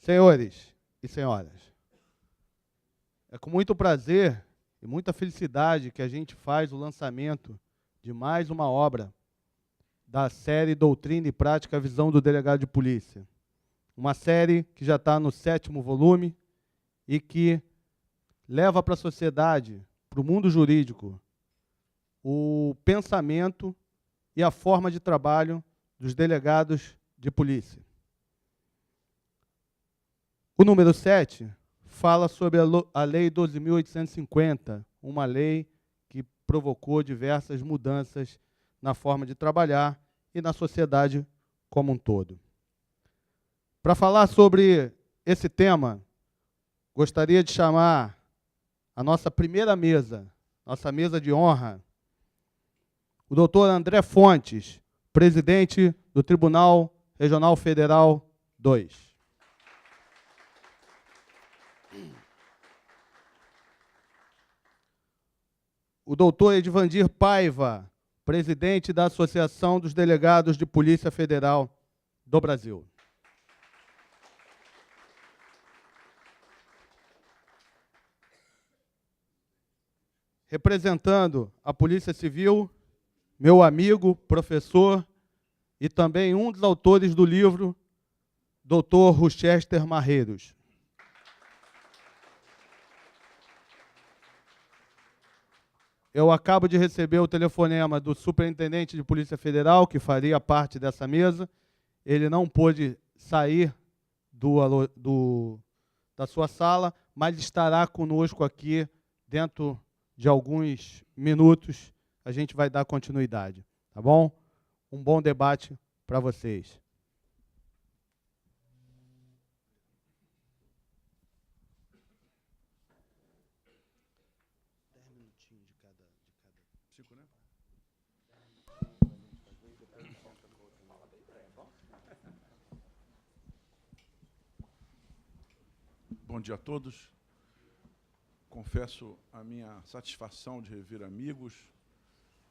Senhores e senhoras, é com muito prazer e muita felicidade que a gente faz o lançamento de mais uma obra da série Doutrina e Prática, a Visão do Delegado de Polícia. Uma série que já está no 7º volume e que leva para a sociedade, para o mundo jurídico, o pensamento e a forma de trabalho dos delegados de polícia. O número 7 fala sobre a Lei 12.850, uma lei que provocou diversas mudanças na forma de trabalhar e na sociedade como um todo. Para falar sobre esse tema, gostaria de chamar a nossa primeira mesa, nossa mesa de honra, o doutor André Fontes, presidente do Tribunal Regional Federal 2. O doutor Edvandir Paiva, presidente da Associação dos Delegados de Polícia Federal do Brasil. Representando a Polícia Civil, meu amigo, professor e também um dos autores do livro, doutor Rochester Marreiros. Eu acabo de receber o telefonema do superintendente de Polícia Federal, que faria parte dessa mesa. Ele não pôde sair da sua sala, mas estará conosco aqui dentro de alguns minutos. A gente vai dar continuidade, tá bom? Um bom debate para vocês. Bom dia a todos. Confesso a minha satisfação de rever amigos,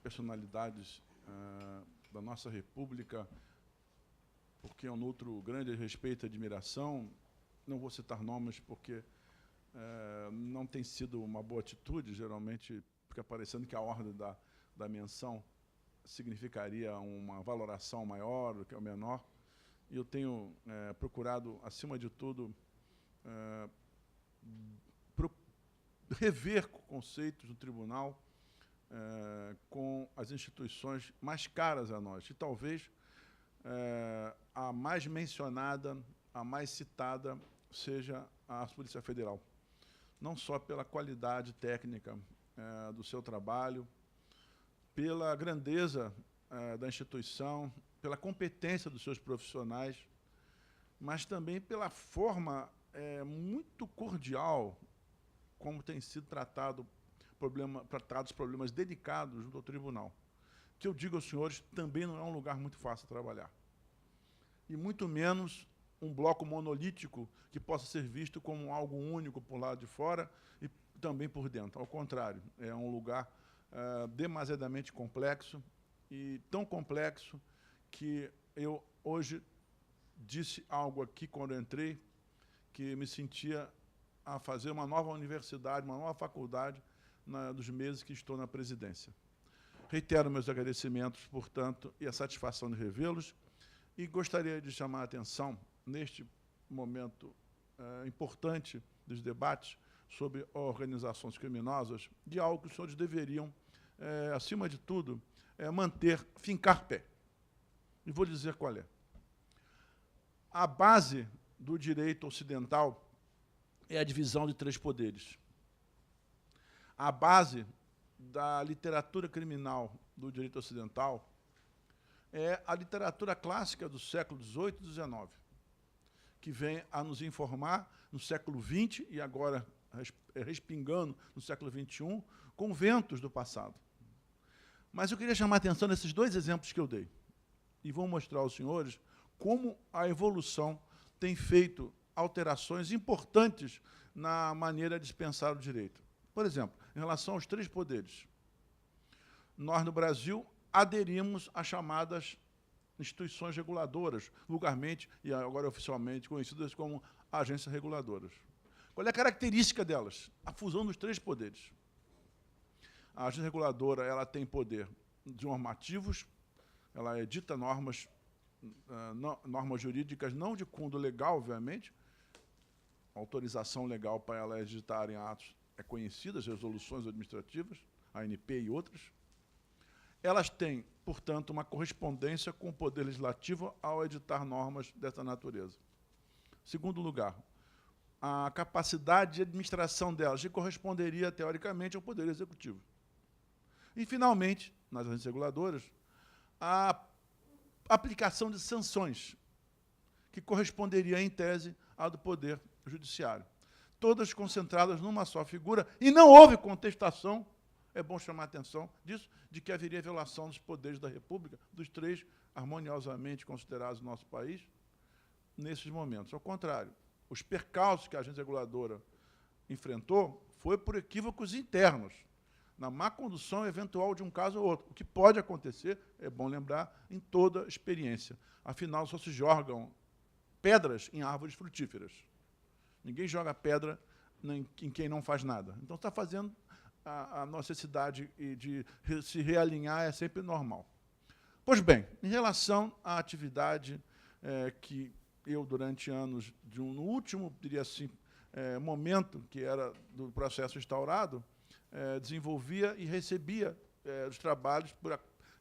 personalidades da nossa República, porque eu nutro grande respeito e admiração. Não vou citar nomes porque não tem sido uma boa atitude, geralmente fica parecendo que a ordem da menção significaria uma valoração maior do que o menor. E eu tenho procurado, acima de tudo, rever conceitos do tribunal com as instituições mais caras a nós. E talvez a mais mencionada, a mais citada, seja a Polícia Federal. Não só pela qualidade técnica do seu trabalho, pela grandeza da instituição, pela competência dos seus profissionais, mas também pela forma muito cordial como tem sido tratados problemas delicados junto ao tribunal. Que eu digo aos senhores, também não é um lugar muito fácil de trabalhar. E muito menos um bloco monolítico que possa ser visto como algo único por lado de fora e também por dentro. Ao contrário, é um lugar demasiadamente complexo, e tão complexo que eu hoje disse algo aqui quando eu entrei, que me sentia a fazer uma nova universidade, uma nova faculdade dos meses que estou na presidência. Reitero meus agradecimentos, portanto, e a satisfação de revê-los, e gostaria de chamar a atenção, neste momento importante dos debates sobre organizações criminosas, de algo que os senhores deveriam, acima de tudo, fincar pé. E vou dizer qual é. A base do direito ocidental é a divisão de 3 poderes. A base da literatura criminal do direito ocidental é a literatura clássica do século XVIII e XIX, que vem a nos informar, no século XX, e agora respingando no século XXI, conventos do passado. Mas eu queria chamar a atenção nesses 2 exemplos que eu dei, e vou mostrar aos senhores como a evolução tem feito alterações importantes na maneira de pensar o direito. Por exemplo, em relação aos 3 poderes, nós, no Brasil, aderimos às chamadas instituições reguladoras, vulgarmente e agora oficialmente conhecidas como agências reguladoras. Qual é a característica delas? A fusão dos três poderes. A agência reguladora ela tem poder de normativos, ela edita normas, normas jurídicas, não de cunho legal, obviamente. A autorização legal para ela editarem atos é conhecida, as resoluções administrativas, a ANP e outras. Elas têm, portanto, uma correspondência com o Poder Legislativo ao editar normas dessa natureza. Segundo lugar, a capacidade de administração delas que corresponderia, teoricamente, ao Poder Executivo. E, finalmente, nas agências reguladoras, a aplicação de sanções, que corresponderia, em tese, à do Poder Judiciário. Todas concentradas numa só figura, e não houve contestação, é bom chamar a atenção disso, de que haveria violação dos poderes da República, dos três harmoniosamente considerados no nosso país, nesses momentos. Ao contrário, os percalços que a agência reguladora enfrentou foi por equívocos internos, na má condução eventual de um caso ou outro, o que pode acontecer, é bom lembrar, em toda experiência. Afinal, só se jogam pedras em árvores frutíferas. Ninguém joga pedra em quem não faz nada. Então, está fazendo a necessidade de se realinhar é sempre normal. Pois bem, em relação à atividade que eu, durante anos, no último, diria assim, momento que era do processo instaurado, desenvolvia e recebia os trabalhos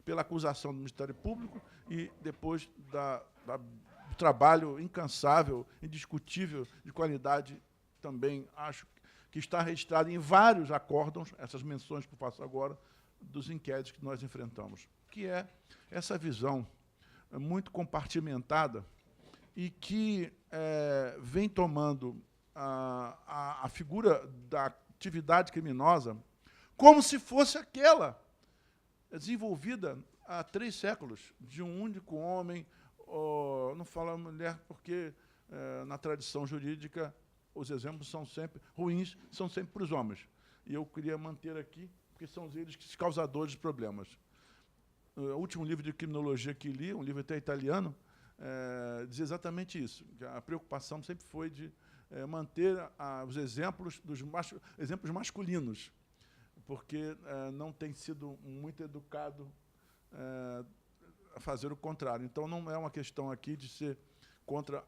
pela acusação do Ministério Público e depois do trabalho incansável, indiscutível, de qualidade, também acho que está registrado em vários acórdãos, essas menções que eu faço agora, dos inquéritos que nós enfrentamos, que é essa visão muito compartimentada e que vem tomando a figura da atividade criminosa como se fosse aquela desenvolvida há 3 séculos, de um único homem, não falo mulher porque, na tradição jurídica, os exemplos são sempre ruins, são sempre para os homens. E eu queria manter aqui, porque são eles os causadores de problemas. O último livro de criminologia que li, um livro até italiano, diz exatamente isso, que a preocupação sempre foi de manter os exemplos exemplos masculinos, porque não tem sido muito educado a fazer o contrário. Então, não é uma questão aqui de ser contra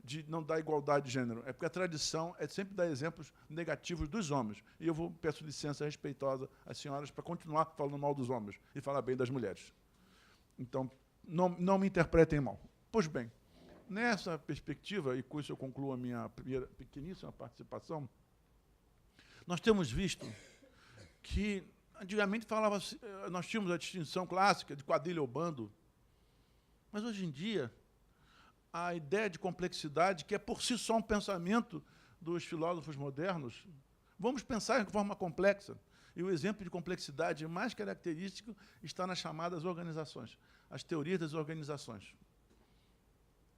de não dar igualdade de gênero. É porque a tradição é sempre dar exemplos negativos dos homens. E eu peço licença respeitosa às senhoras para continuar falando mal dos homens e falar bem das mulheres. Então, não me interpretem mal. Pois bem, nessa perspectiva, e com isso eu concluo a minha primeira pequeníssima participação, nós temos visto que, antigamente, nós tínhamos a distinção clássica de quadrilha ou bando, mas, hoje em dia, a ideia de complexidade, que é por si só um pensamento dos filósofos modernos, vamos pensar de forma complexa. E o exemplo de complexidade mais característico está nas chamadas organizações, as teorias das organizações.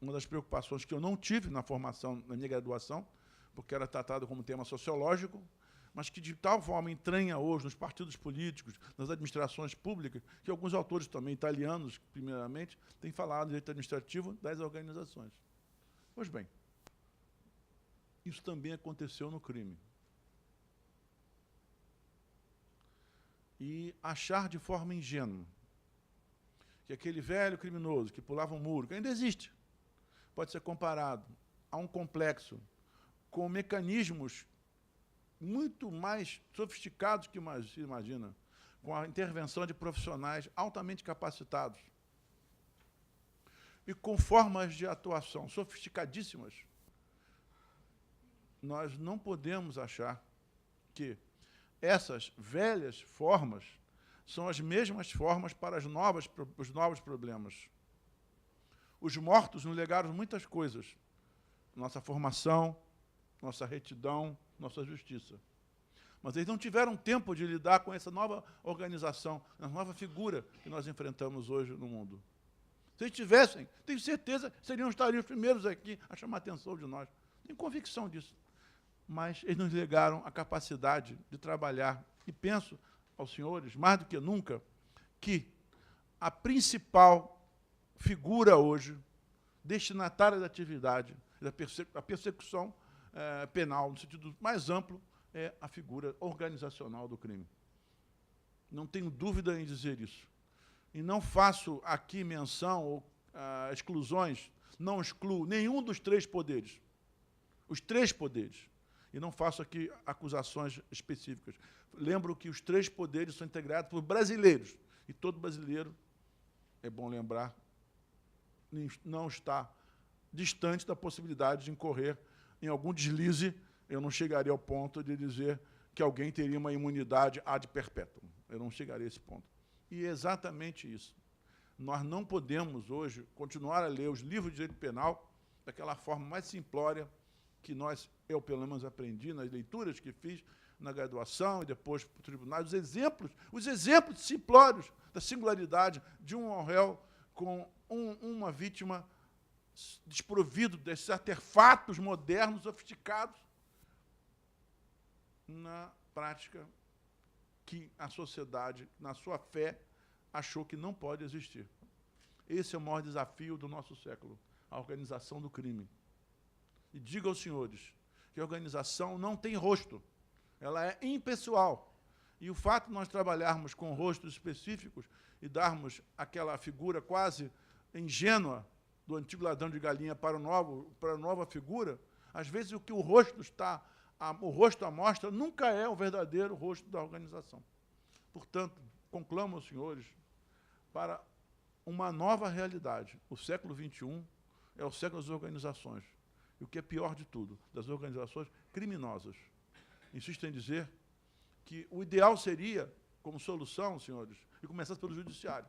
Uma das preocupações que eu não tive na formação, na minha graduação, porque era tratado como tema sociológico, mas que de tal forma entranha hoje nos partidos políticos, nas administrações públicas, que alguns autores também, italianos, primeiramente, têm falado de direito administrativo das organizações. Pois bem, isso também aconteceu no crime. E achar de forma ingênua que aquele velho criminoso que pulava um muro, que ainda existe, pode ser comparado a um complexo com mecanismos muito mais sofisticados que se imagina, com a intervenção de profissionais altamente capacitados e com formas de atuação sofisticadíssimas, nós não podemos achar que essas velhas formas são as mesmas formas para os novos problemas. Os mortos nos legaram muitas coisas, nossa formação, nossa retidão, nossa justiça. Mas eles não tiveram tempo de lidar com essa nova organização, a nova figura que nós enfrentamos hoje no mundo. Se eles tivessem, tenho certeza, estariam os primeiros aqui a chamar a atenção de nós. Tenho convicção disso. Mas eles nos legaram a capacidade de trabalhar. E penso aos senhores, mais do que nunca, que a principal figura hoje, destinatária da atividade, da persecução penal, no sentido mais amplo, é a figura organizacional do crime. Não tenho dúvida em dizer isso. E não faço aqui menção ou exclusões, não excluo nenhum dos três poderes. Os três poderes. E não faço aqui acusações específicas. Lembro que os três poderes são integrados por brasileiros. E todo brasileiro, é bom lembrar, não está distante da possibilidade de incorrer em algum deslize. Eu não chegaria ao ponto de dizer que alguém teria uma imunidade ad perpetuum. Eu não chegaria a esse ponto. E é exatamente isso. Nós não podemos, hoje, continuar a ler os livros de direito penal daquela forma mais simplória que eu pelo menos aprendi nas leituras que fiz na graduação e depois para o tribunal, os exemplos simplórios da singularidade de um réu com uma vítima desprovido desses artefatos modernos, sofisticados, na prática que a sociedade, na sua fé, achou que não pode existir. Esse é o maior desafio do nosso século, a organização do crime. E digo aos senhores que a organização não tem rosto, ela é impessoal. E o fato de nós trabalharmos com rostos específicos e darmos aquela figura quase ingênua do antigo ladrão de galinha para a nova figura, às vezes o que o rosto amostra nunca é o verdadeiro rosto da organização. Portanto, conclamo aos senhores para uma nova realidade. O século XXI é o século das organizações. E o que é pior de tudo, das organizações criminosas. Insisto em dizer que o ideal seria, como solução, senhores, que começasse pelo judiciário.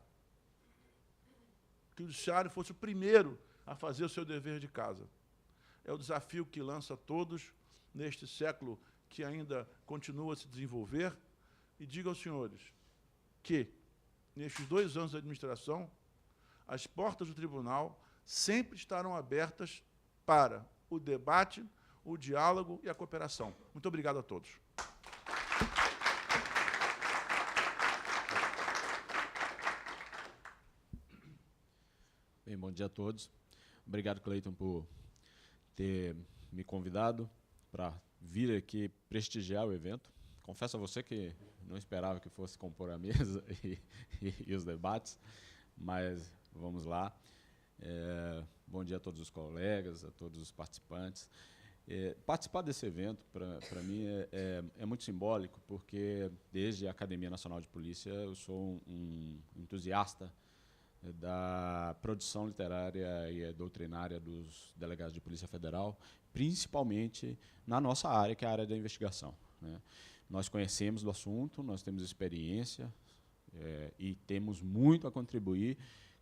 Que o judiciário fosse o primeiro a fazer o seu dever de casa. É o desafio que lança a todos neste século que ainda continua a se desenvolver. E digo aos senhores que, nestes 2 anos de administração, as portas do tribunal sempre estarão abertas para o debate, o diálogo e a cooperação. Muito obrigado a todos. Bem, bom dia a todos. Obrigado, Cleiton, por ter me convidado para vir aqui prestigiar o evento. Confesso a você que não esperava que fosse compor a mesa e os debates, mas vamos lá. Bom dia a todos os colegas, a todos os participantes. Participar desse evento, para mim, é muito simbólico, porque desde a Academia Nacional de Polícia eu sou um entusiasta da produção literária e doutrinária dos delegados de Polícia Federal, principalmente na nossa área, que é a área da investigação, né? Nós conhecemos do assunto, nós temos experiência e temos muito a contribuir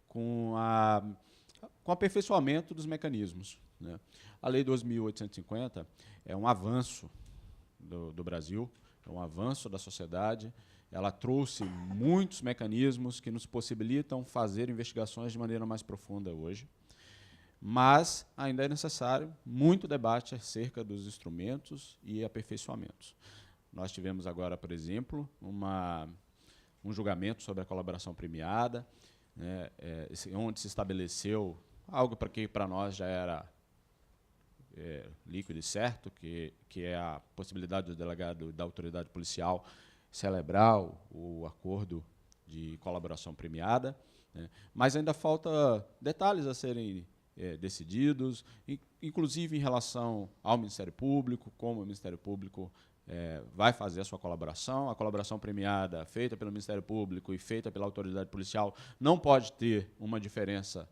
com o aperfeiçoamento dos mecanismos, né? A Lei 2.850 é um avanço do Brasil, é um avanço da sociedade. Ela trouxe muitos mecanismos que nos possibilitam fazer investigações de maneira mais profunda hoje, mas ainda é necessário muito debate acerca dos instrumentos e aperfeiçoamentos. Nós tivemos agora, por exemplo, um julgamento sobre a colaboração premiada, né, onde se estabeleceu algo que para nós já era líquido e certo, que é a possibilidade do delegado da autoridade policial celebrar o acordo de colaboração premiada, né, mas ainda falta detalhes a serem decididos, inclusive em relação ao Ministério Público, como o Ministério Público vai fazer a sua colaboração. A colaboração premiada feita pelo Ministério Público e feita pela autoridade policial não pode ter uma diferença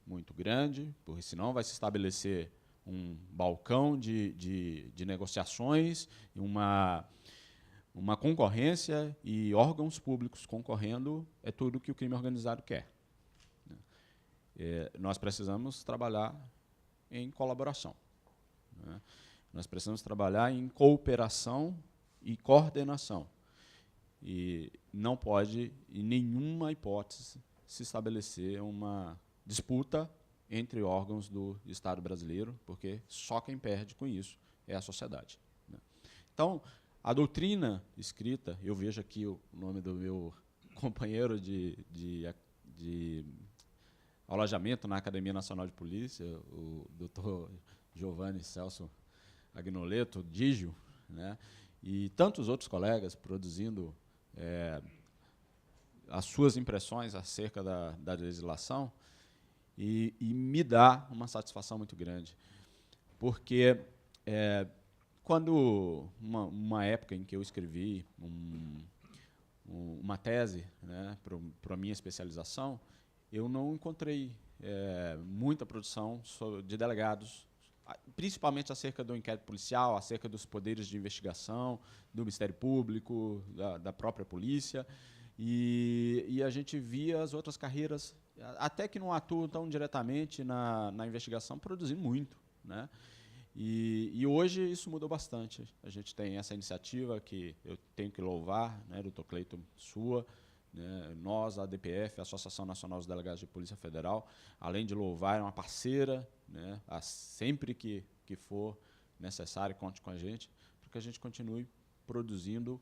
muito grande, porque senão vai se estabelecer um balcão de negociações, uma concorrência, e órgãos públicos concorrendo é tudo que o crime organizado quer. Nós precisamos trabalhar em colaboração, né? Nós precisamos trabalhar em cooperação e coordenação. E não pode, em nenhuma hipótese, se estabelecer uma disputa entre órgãos do Estado brasileiro, porque só quem perde com isso é a sociedade, né? Então, a doutrina escrita, eu vejo aqui o nome do meu companheiro de de alojamento na Academia Nacional de Polícia, o Dr. Giovanni Celso Agnoleto, Digio, né, e tantos outros colegas produzindo as suas impressões acerca da legislação, e me dá uma satisfação muito grande. Porque quando uma época em que eu escrevi uma tese, né, para a minha especialização, eu não encontrei muita produção de delegados, principalmente acerca do inquérito policial, acerca dos poderes de investigação, do Ministério Público, da própria polícia, e a gente via as outras carreiras, até que não atuam tão diretamente na investigação, produzindo muito, né? E hoje isso mudou bastante. A gente tem essa iniciativa que eu tenho que louvar, né, Dr. Cleiton, sua, né, nós, a ADPF, a Associação Nacional dos Delegados de Polícia Federal, além de louvar, é uma parceira, né, sempre que for necessário, conte com a gente, para que a gente continue produzindo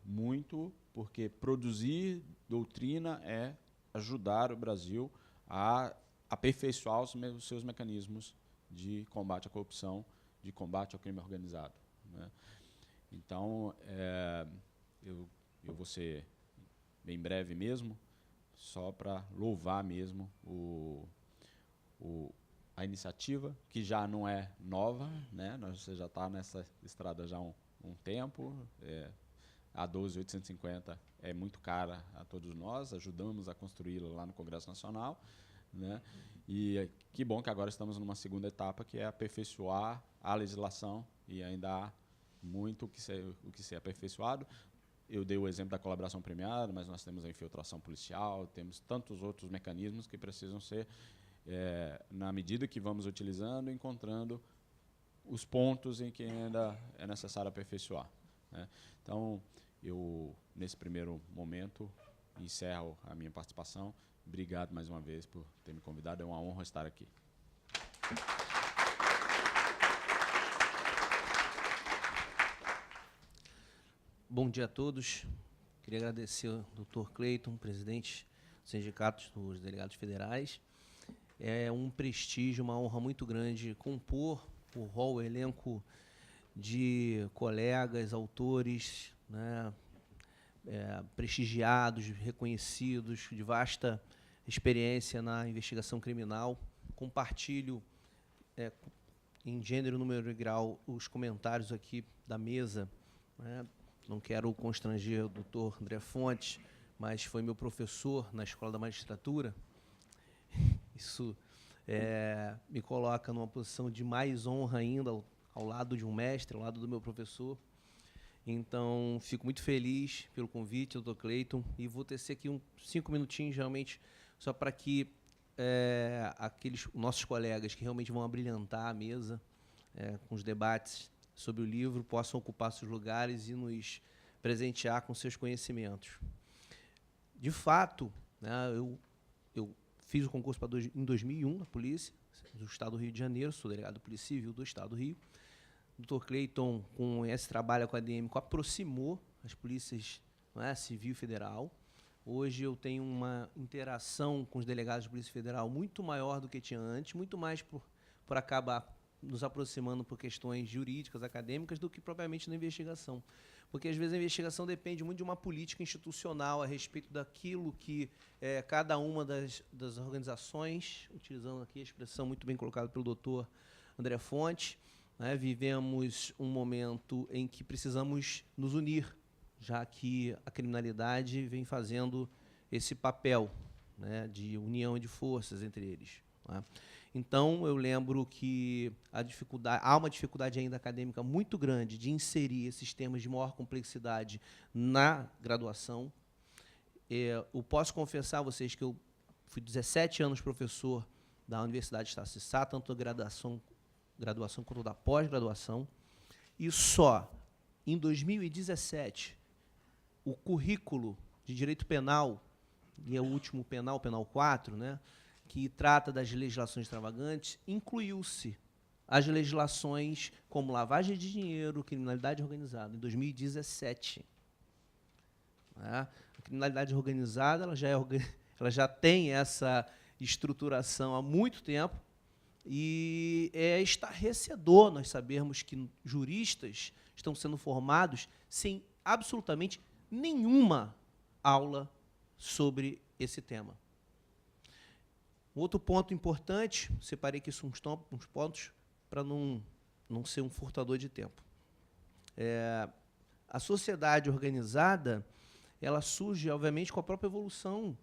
muito, porque produzir doutrina é ajudar o Brasil a aperfeiçoar os seus mecanismos de combate à corrupção, de combate ao crime organizado, né? Então, eu vou ser bem breve mesmo, só para louvar mesmo a iniciativa, que já não é nova, né? Você já está nessa estrada já há um tempo. A 12.850 é muito cara a todos nós, ajudamos a construí-la lá no Congresso Nacional, né? E que bom que agora estamos numa segunda etapa, que é aperfeiçoar a legislação, e ainda há muito o que ser aperfeiçoado. Eu dei o exemplo da colaboração premiada, mas nós temos a infiltração policial, temos tantos outros mecanismos que precisam ser, na medida que vamos utilizando, encontrando os pontos em que ainda é necessário aperfeiçoar, né? Então, eu, nesse primeiro momento, encerro a minha participação. Obrigado mais uma vez por ter me convidado, é uma honra estar aqui. Bom dia a todos. Queria agradecer ao Dr. Cleiton, presidente do Sindicato dos Delegados Federais. É um prestígio, uma honra muito grande compor o rol, o elenco de colegas, autores, né, prestigiados, reconhecidos, de vasta experiência na investigação criminal. Compartilho em gênero, número e grau os comentários aqui da mesa, né? Não quero constranger o doutor André Fontes, mas foi meu professor na Escola da Magistratura. Isso me coloca numa posição de mais honra ainda, ao lado de um mestre, ao lado do meu professor. Então, fico muito feliz pelo convite, doutor Cleiton, e vou tecer aqui 5 minutinhos, realmente, só para que aqueles nossos colegas que realmente vão abrilhantar a mesa com os debates sobre o livro possam ocupar seus lugares e nos presentear com seus conhecimentos. De fato, né, eu fiz o concurso em 2001 na Polícia do Estado do Rio de Janeiro, sou delegado de Polícia Civil do Estado do Rio. O Dr. Cleiton, com esse trabalho acadêmico, aproximou as polícias, né, civil e federal. Hoje eu tenho uma interação com os delegados de Polícia Federal muito maior do que tinha antes, muito mais por acabar nos aproximando por questões jurídicas, acadêmicas, do que propriamente na investigação. Porque, às vezes, a investigação depende muito de uma política institucional a respeito daquilo que cada uma das organizações, utilizando aqui a expressão muito bem colocada pelo doutor André Fontes, né, vivemos um momento em que precisamos nos unir, já que a criminalidade vem fazendo esse papel, né, de união de forças entre eles, né? Então, eu lembro que há uma dificuldade ainda acadêmica muito grande de inserir esses temas de maior complexidade na graduação. Eu posso confessar a vocês que eu fui 17 anos professor da Universidade de Itaciçá, tanto da graduação quanto da pós-graduação, e só em 2017 o currículo de Direito Penal, e é o último penal, Penal 4, né, que trata das legislações extravagantes, incluiu-se as legislações como lavagem de dinheiro, criminalidade organizada, em 2017. A criminalidade organizada ela já ela já tem essa estruturação há muito tempo, e é estarrecedor nós sabermos que juristas estão sendo formados sem absolutamente nenhuma aula sobre esse tema. Outro ponto importante, separei aqui uns pontos para não ser um furtador de tempo. A sociedade organizada, ela surge, obviamente, com a própria evolução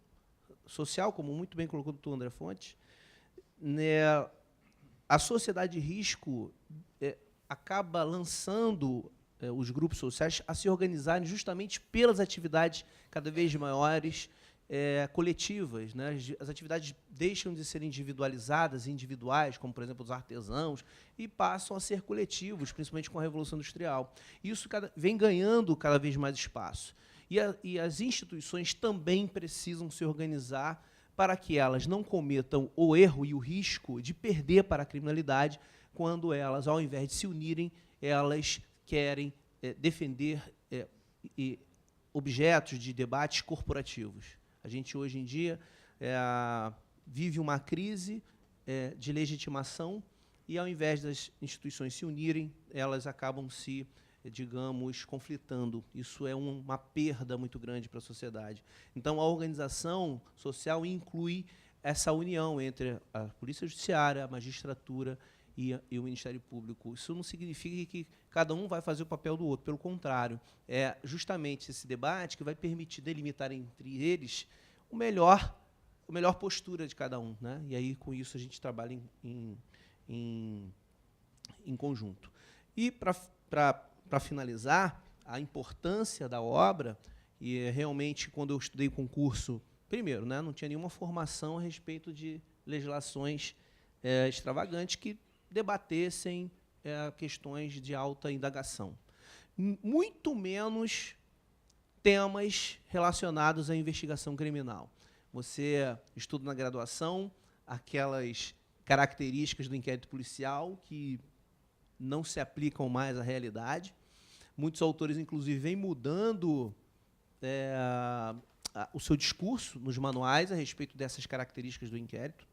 social, como muito bem colocou o doutor André Fontes. A sociedade de risco acaba lançando os grupos sociais a se organizarem justamente pelas atividades cada vez maiores, coletivas, né? As atividades deixam de ser individualizadas, individuais, como, por exemplo, os artesãos, e passam a ser coletivos, principalmente com a Revolução Industrial. Isso vem ganhando cada vez mais espaço. E as instituições também precisam se organizar para que elas não cometam o erro e o risco de perder para a criminalidade quando elas, ao invés de se unirem, elas querem defender objetos de debates corporativos. A gente, hoje em dia, vive uma crise de legitimação e, ao invés das instituições se unirem, elas acabam se, digamos, conflitando. Isso é uma perda muito grande para a sociedade. Então, a organização social inclui essa união entre a Polícia Judiciária, a magistratura e o Ministério Público. Isso não significa que cada um vai fazer o papel do outro. Pelo contrário, é justamente esse debate que vai permitir delimitar entre eles a melhor postura de cada um, né? E aí, com isso, a gente trabalha em conjunto. E, para finalizar, a importância da obra, e realmente, quando eu estudei o concurso, primeiro, né, não tinha nenhuma formação a respeito de legislações extravagantes que debatessem questões de alta indagação. Muito menos temas relacionados à investigação criminal. Você estuda na graduação aquelas características do inquérito policial que não se aplicam mais à realidade. Muitos autores, inclusive, vêm mudando o seu discurso nos manuais a respeito dessas características do inquérito.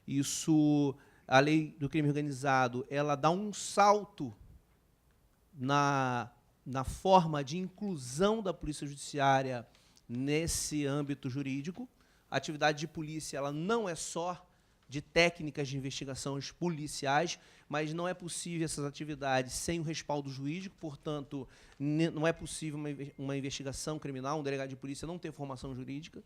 Isso, a lei do crime organizado, ela dá um salto na forma de inclusão da polícia judiciária nesse âmbito jurídico. A atividade de polícia, ela não é só de técnicas de investigações policiais, mas não é possível essas atividades sem o respaldo jurídico, portanto, não é possível uma investigação criminal, um delegado de polícia não ter formação jurídica.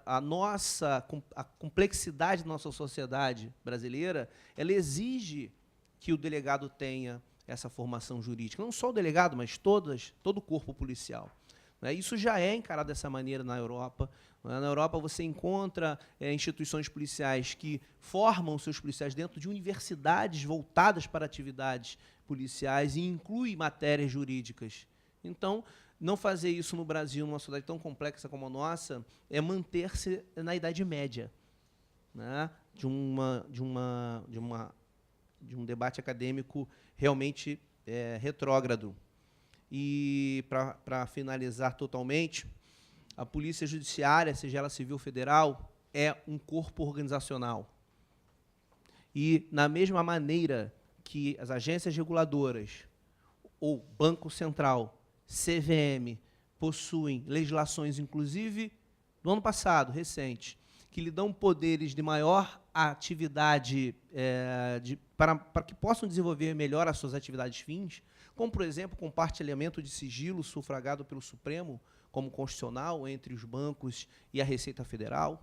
A complexidade da nossa sociedade brasileira, ela exige que o delegado tenha essa formação jurídica. Não só o delegado, mas todo o corpo policial. Isso já é encarado dessa maneira na Europa. Na Europa, você encontra instituições policiais que formam seus policiais dentro de universidades voltadas para atividades policiais e inclui matérias jurídicas. Então, não fazer isso no Brasil, numa sociedade tão complexa como a nossa, é manter-se na Idade Média, né, de um debate acadêmico realmente retrógrado. E, para finalizar totalmente, a Polícia Judiciária, seja ela civil ou federal, é um corpo organizacional. E, na mesma maneira que as agências reguladoras, ou Banco Central, CVM, possuem legislações, inclusive, do ano passado, recente, que lhe dão poderes de maior atividade, para que possam desenvolver melhor as suas atividades fins, como, por exemplo, compartilhamento de sigilo sufragado pelo Supremo como constitucional entre os bancos e a Receita Federal.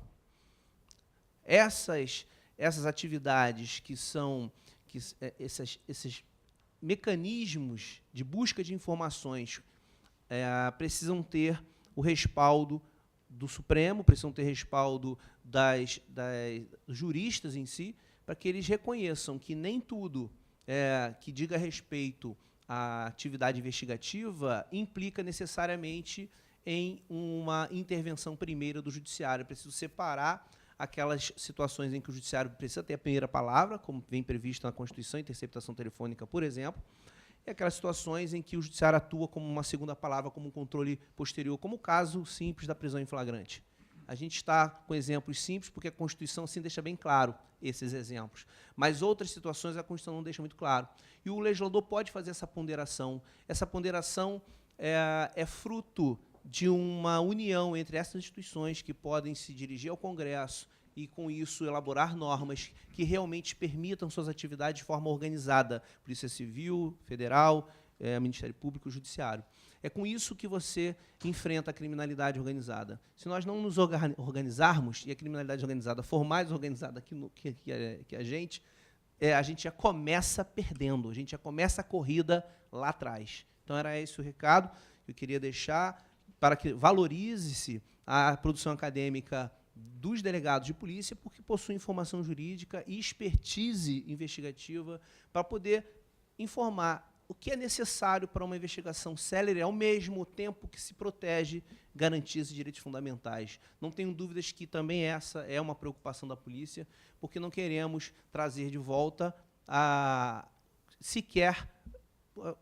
Essas atividades esses mecanismos de busca de informações precisam ter o respaldo do Supremo, precisam ter respaldo dos juristas em si, para que eles reconheçam que nem tudo que diga respeito à atividade investigativa implica necessariamente em uma intervenção primeira do judiciário. É preciso separar aquelas situações em que o judiciário precisa ter a primeira palavra, como vem previsto na Constituição, interceptação telefônica, por exemplo, e aquelas situações em que o judiciário atua como uma segunda palavra, como um controle posterior, como o caso simples da prisão em flagrante. A gente está com exemplos simples, porque a Constituição assim deixa bem claro esses exemplos. Mas outras situações a Constituição não deixa muito claro. E o legislador pode fazer essa ponderação. Essa ponderação é fruto de uma união entre essas instituições que podem se dirigir ao Congresso e, com isso, elaborar normas que realmente permitam suas atividades de forma organizada. Polícia Civil, Federal, Ministério Público e Judiciário. É com isso que você enfrenta a criminalidade organizada. Se nós não nos organizarmos, e a criminalidade organizada for mais organizada que a gente já começa perdendo, a gente já começa a corrida lá atrás. Então, era esse o recado que eu queria deixar, para que valorize-se a produção acadêmica dos delegados de polícia, porque possuem formação jurídica e expertise investigativa para poder informar o que é necessário para uma investigação célere, ao mesmo tempo que se protege garantias e direitos fundamentais. Não tenho dúvidas que também essa é uma preocupação da polícia, porque não queremos trazer de volta sequer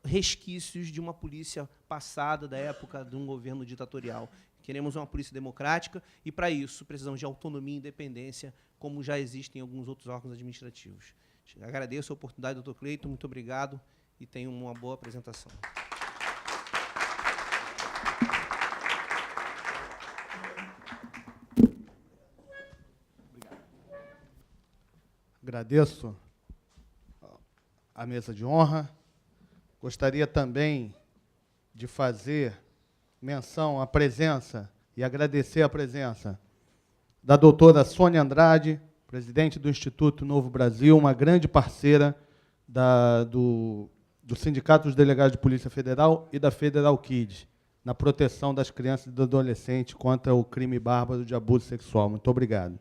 resquícios de uma polícia passada, da época de um governo ditatorial. Queremos uma polícia democrática e, para isso, precisamos de autonomia e independência, como já existem em alguns outros órgãos administrativos. Agradeço a oportunidade, doutor Cleiton, muito obrigado e tenham uma boa apresentação. Agradeço a mesa de honra. Gostaria também de fazer menção à presença e agradecer a presença da doutora Sônia Andrade, presidente do Instituto Novo Brasil, uma grande parceira do Sindicato dos Delegados de Polícia Federal e da Federal Kids, na proteção das crianças e do adolescente contra o crime bárbaro de abuso sexual. Muito obrigado.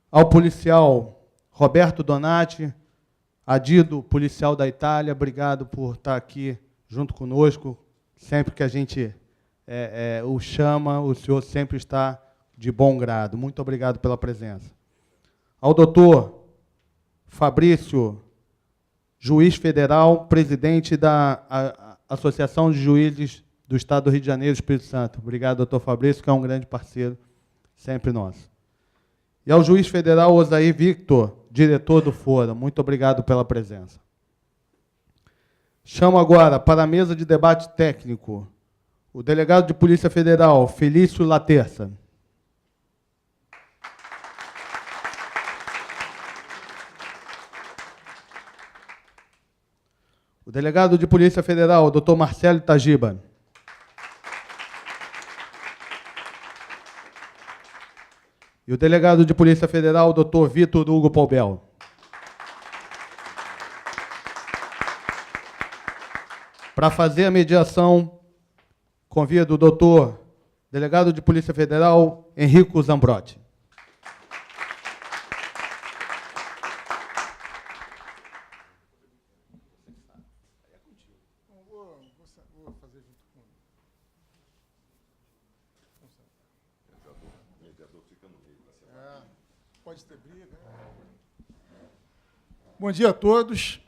Ao policial Roberto Donati, adido policial da Itália, obrigado por estar aqui junto conosco. Sempre que a gente o chama, o senhor sempre está de bom grado. Muito obrigado pela presença. Ao doutor Fabrício, juiz federal, presidente da Associação de Juízes do Estado do Rio de Janeiro e Espírito Santo. Obrigado, doutor Fabrício, que é um grande parceiro, sempre nosso. E ao juiz federal Osair Victor, diretor do Fórum. Muito obrigado pela presença. Chamo agora para a mesa de debate técnico o delegado de Polícia Federal, Felício Laterça. O delegado de Polícia Federal, Dr. Marcelo Tajiba. E o delegado de Polícia Federal, Dr. Vitor Hugo Paubel. Para fazer a mediação, convido o doutor delegado de Polícia Federal, Henrico Zambrotti. Vou fazer junto com ele. Pode ter briga. Bom dia a todos.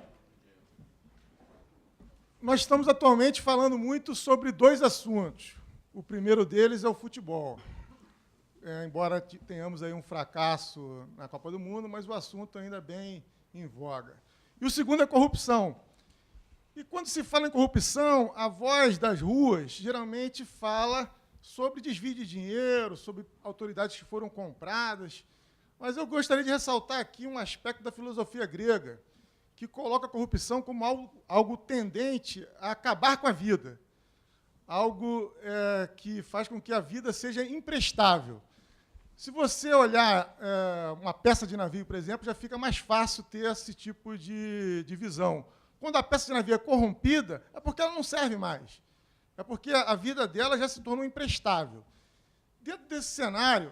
Nós estamos atualmente falando muito sobre dois assuntos. O primeiro deles é o futebol. Embora tenhamos aí um fracasso na Copa do Mundo, mas o assunto ainda é bem em voga. E o segundo é a corrupção. E quando se fala em corrupção, a voz das ruas geralmente fala sobre desvio de dinheiro, sobre autoridades que foram compradas. Mas eu gostaria de ressaltar aqui um aspecto da filosofia grega, que coloca a corrupção como algo tendente a acabar com a vida, algo que faz com que a vida seja imprestável. Se você olhar uma peça de navio, por exemplo, já fica mais fácil ter esse tipo de visão. Quando a peça de navio é corrompida, é porque ela não serve mais. É porque a vida dela já se tornou imprestável. Dentro desse cenário,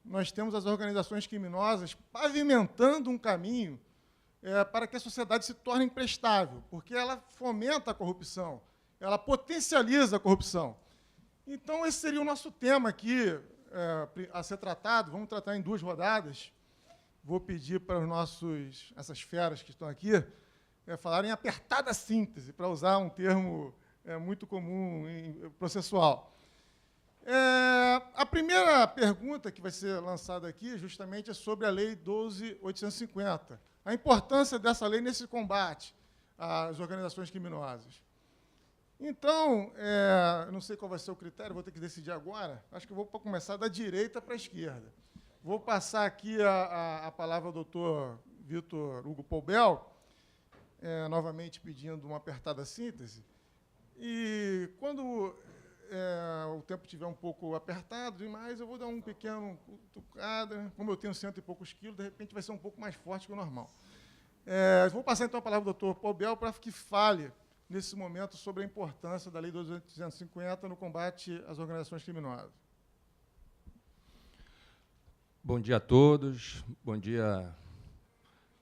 nós temos as organizações criminosas pavimentando um caminho para que a sociedade se torne imprestável, porque ela fomenta a corrupção, ela potencializa a corrupção. Então, esse seria o nosso tema aqui a ser tratado. Vamos tratar em 2 rodadas. Vou pedir para essas feras que estão aqui falarem em apertada síntese, para usar um termo muito comum processual. A primeira pergunta que vai ser lançada aqui justamente é sobre a Lei 12.850. A importância dessa lei nesse combate às organizações criminosas. Então, eu não sei qual vai ser o critério, vou ter que decidir agora. Acho que eu vou começar da direita para a esquerda. Vou passar aqui a palavra ao doutor Vitor Hugo Poubel, novamente pedindo uma apertada síntese. E quando o tempo estiver um pouco apertado demais, eu vou dar um pequeno cutucada. Como eu tenho 100 e poucos quilos, de repente vai ser um pouco mais forte que o normal. Vou passar então a palavra ao doutor Poubel para que fale, nesse momento, sobre a importância da Lei 12.850 no combate às organizações criminosas. Bom dia a todos, bom dia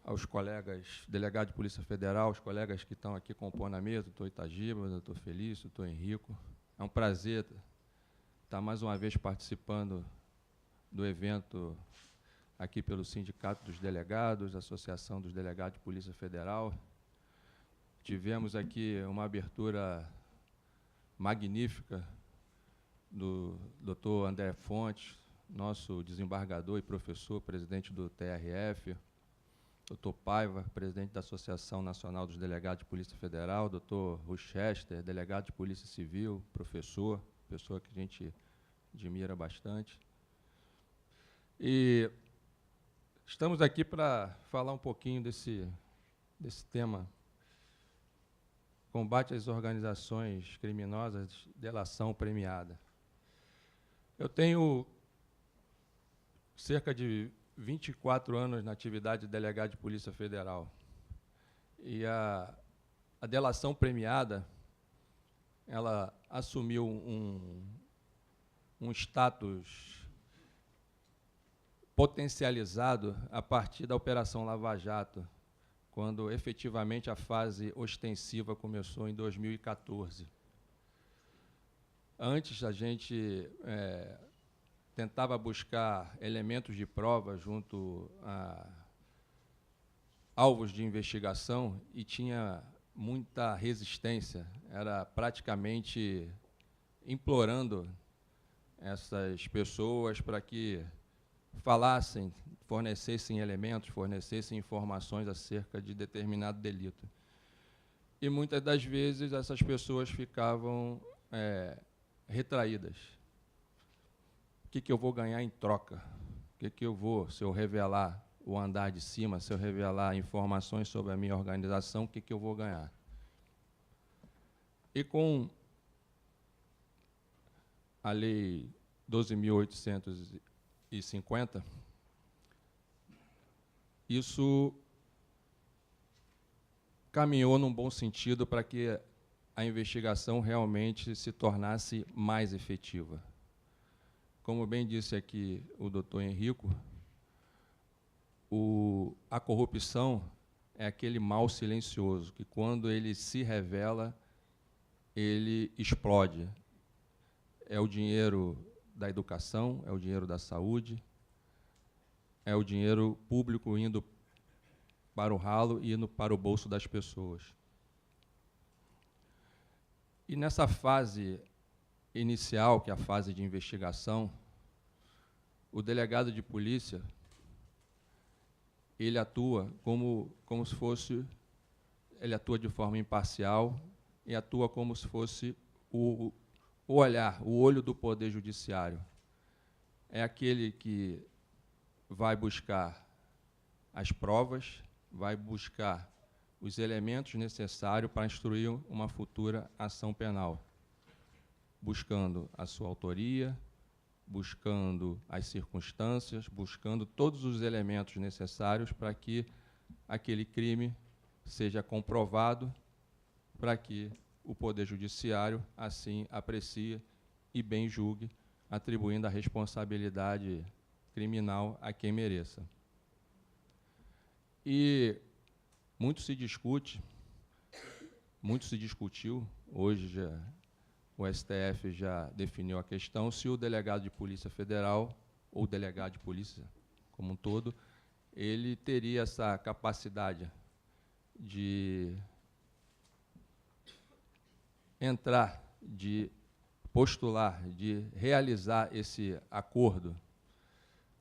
aos colegas delegados de Polícia Federal, os colegas que estão aqui compondo a mesa, doutor Itagiba, doutor Felício, doutor Henrico. É um prazer estar mais uma vez participando do evento aqui pelo Sindicato dos Delegados, Associação dos Delegados de Polícia Federal. Tivemos aqui uma abertura magnífica do doutor André Fontes, nosso desembargador e professor, presidente do TRF, doutor Paiva, presidente da Associação Nacional dos Delegados de Polícia Federal, doutor Rochester, delegado de Polícia Civil, professor, pessoa que a gente admira bastante. E estamos aqui para falar um pouquinho desse tema, combate às organizações criminosas, delação premiada. Eu tenho cerca de 24 anos na atividade de delegado de Polícia Federal. E a delação premiada, ela assumiu um status potencializado a partir da Operação Lava Jato, quando efetivamente a fase ostensiva começou em 2014. Antes, a gente tentava buscar elementos de prova junto a alvos de investigação e tinha muita resistência. Era praticamente implorando essas pessoas para que falassem, fornecessem elementos, fornecessem informações acerca de determinado delito. E muitas das vezes essas pessoas ficavam retraídas. O que eu vou ganhar em troca? O que eu vou, se eu revelar o andar de cima, se eu revelar informações sobre a minha organização, o que eu vou ganhar? E com a Lei 12.850, isso caminhou num bom sentido para que a investigação realmente se tornasse mais efetiva. Como bem disse aqui o doutor Henrico, a corrupção é aquele mal silencioso, que quando ele se revela, ele explode. É o dinheiro da educação, é o dinheiro da saúde, é o dinheiro público indo para o ralo e indo para o bolso das pessoas. E nessa fase inicial, que é a fase de investigação, o delegado de polícia, ele atua como se fosse, ele atua de forma imparcial e atua como se fosse o olho do Poder Judiciário. É aquele que vai buscar as provas, vai buscar os elementos necessários para instruir uma futura ação penal, buscando a sua autoria, buscando as circunstâncias, buscando todos os elementos necessários para que aquele crime seja comprovado, para que o Poder Judiciário assim aprecie e bem julgue, atribuindo a responsabilidade criminal a quem mereça. E muito se discutiu, hoje o STF já definiu a questão, se o delegado de Polícia Federal, ou o delegado de polícia como um todo, ele teria essa capacidade de entrar, de postular, de realizar esse acordo,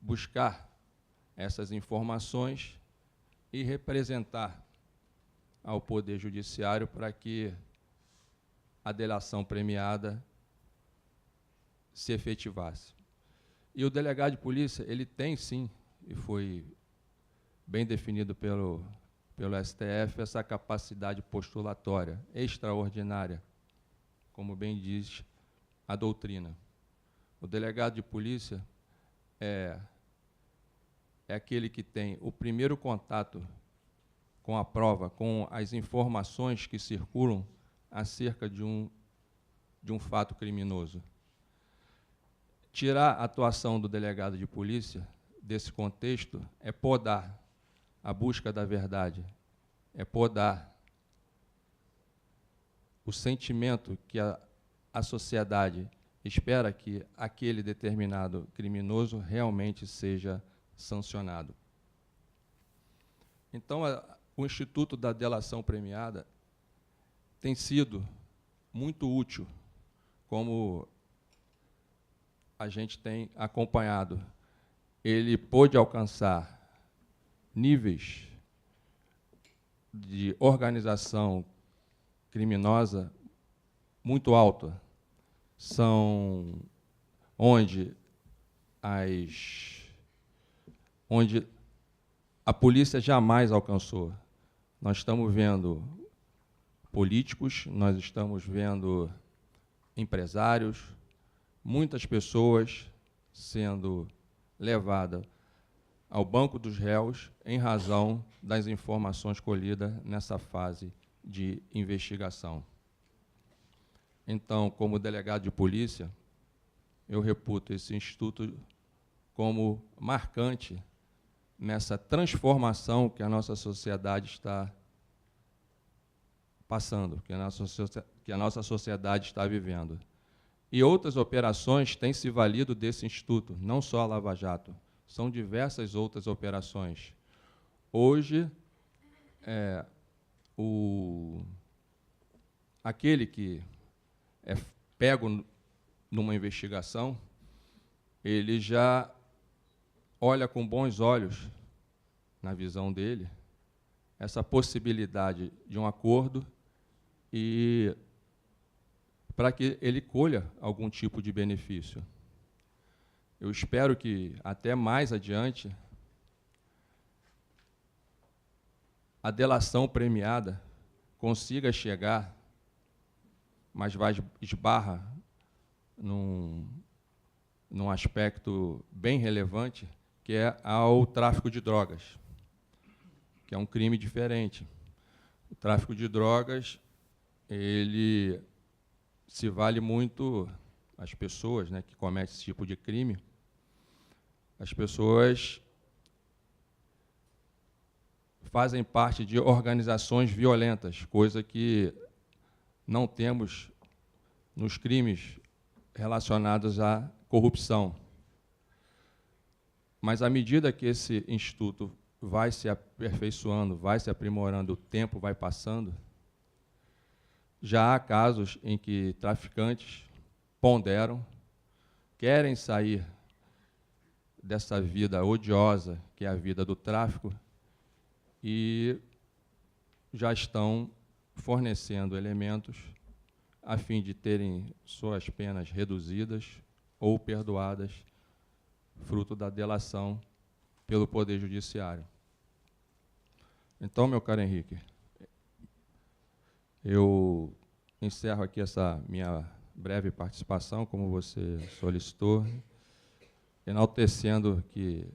buscar essas informações e representar ao Poder Judiciário para que a delação premiada se efetivasse. E o delegado de polícia, ele tem sim, e foi bem definido pelo STF, essa capacidade postulatória extraordinária, como bem diz a doutrina. O delegado de polícia é aquele que tem o primeiro contato com a prova, com as informações que circulam acerca de um fato criminoso. Tirar a atuação do delegado de polícia desse contexto é podar a busca da verdade, é podar o sentimento que a sociedade espera que aquele determinado criminoso realmente seja sancionado. Então, o Instituto da Delação Premiada tem sido muito útil, como a gente tem acompanhado. Ele pôde alcançar níveis de organização criminosa muito alta, são onde a polícia jamais alcançou. Nós estamos vendo políticos, nós estamos vendo empresários, muitas pessoas sendo levadas ao banco dos réus em razão das informações colhidas nessa fase de investigação. Então, como delegado de polícia, eu reputo esse instituto como marcante nessa transformação que a nossa sociedade está passando, que a nossa sociedade está vivendo. E outras operações têm se valido desse instituto, não só a Lava Jato, são diversas outras operações. Hoje, aquele que é pego numa investigação, ele já olha com bons olhos, na visão dele, essa possibilidade de um acordo e para que ele colha algum tipo de benefício. Eu espero que, até mais adiante, a delação premiada consiga chegar, mas esbarra num aspecto bem relevante, que é ao tráfico de drogas, que é um crime diferente. O tráfico de drogas, ele se vale muito, as pessoas, né, que cometem esse tipo de crime, as pessoas fazem parte de organizações violentas, coisa que não temos nos crimes relacionados à corrupção. Mas, à medida que esse instituto vai se aperfeiçoando, vai se aprimorando, o tempo vai passando, já há casos em que traficantes ponderam, querem sair dessa vida odiosa, que é a vida do tráfico, e já estão fornecendo elementos a fim de terem suas penas reduzidas ou perdoadas, fruto da delação pelo Poder Judiciário. Então, meu caro Henrique, eu encerro aqui essa minha breve participação, como você solicitou, enaltecendo que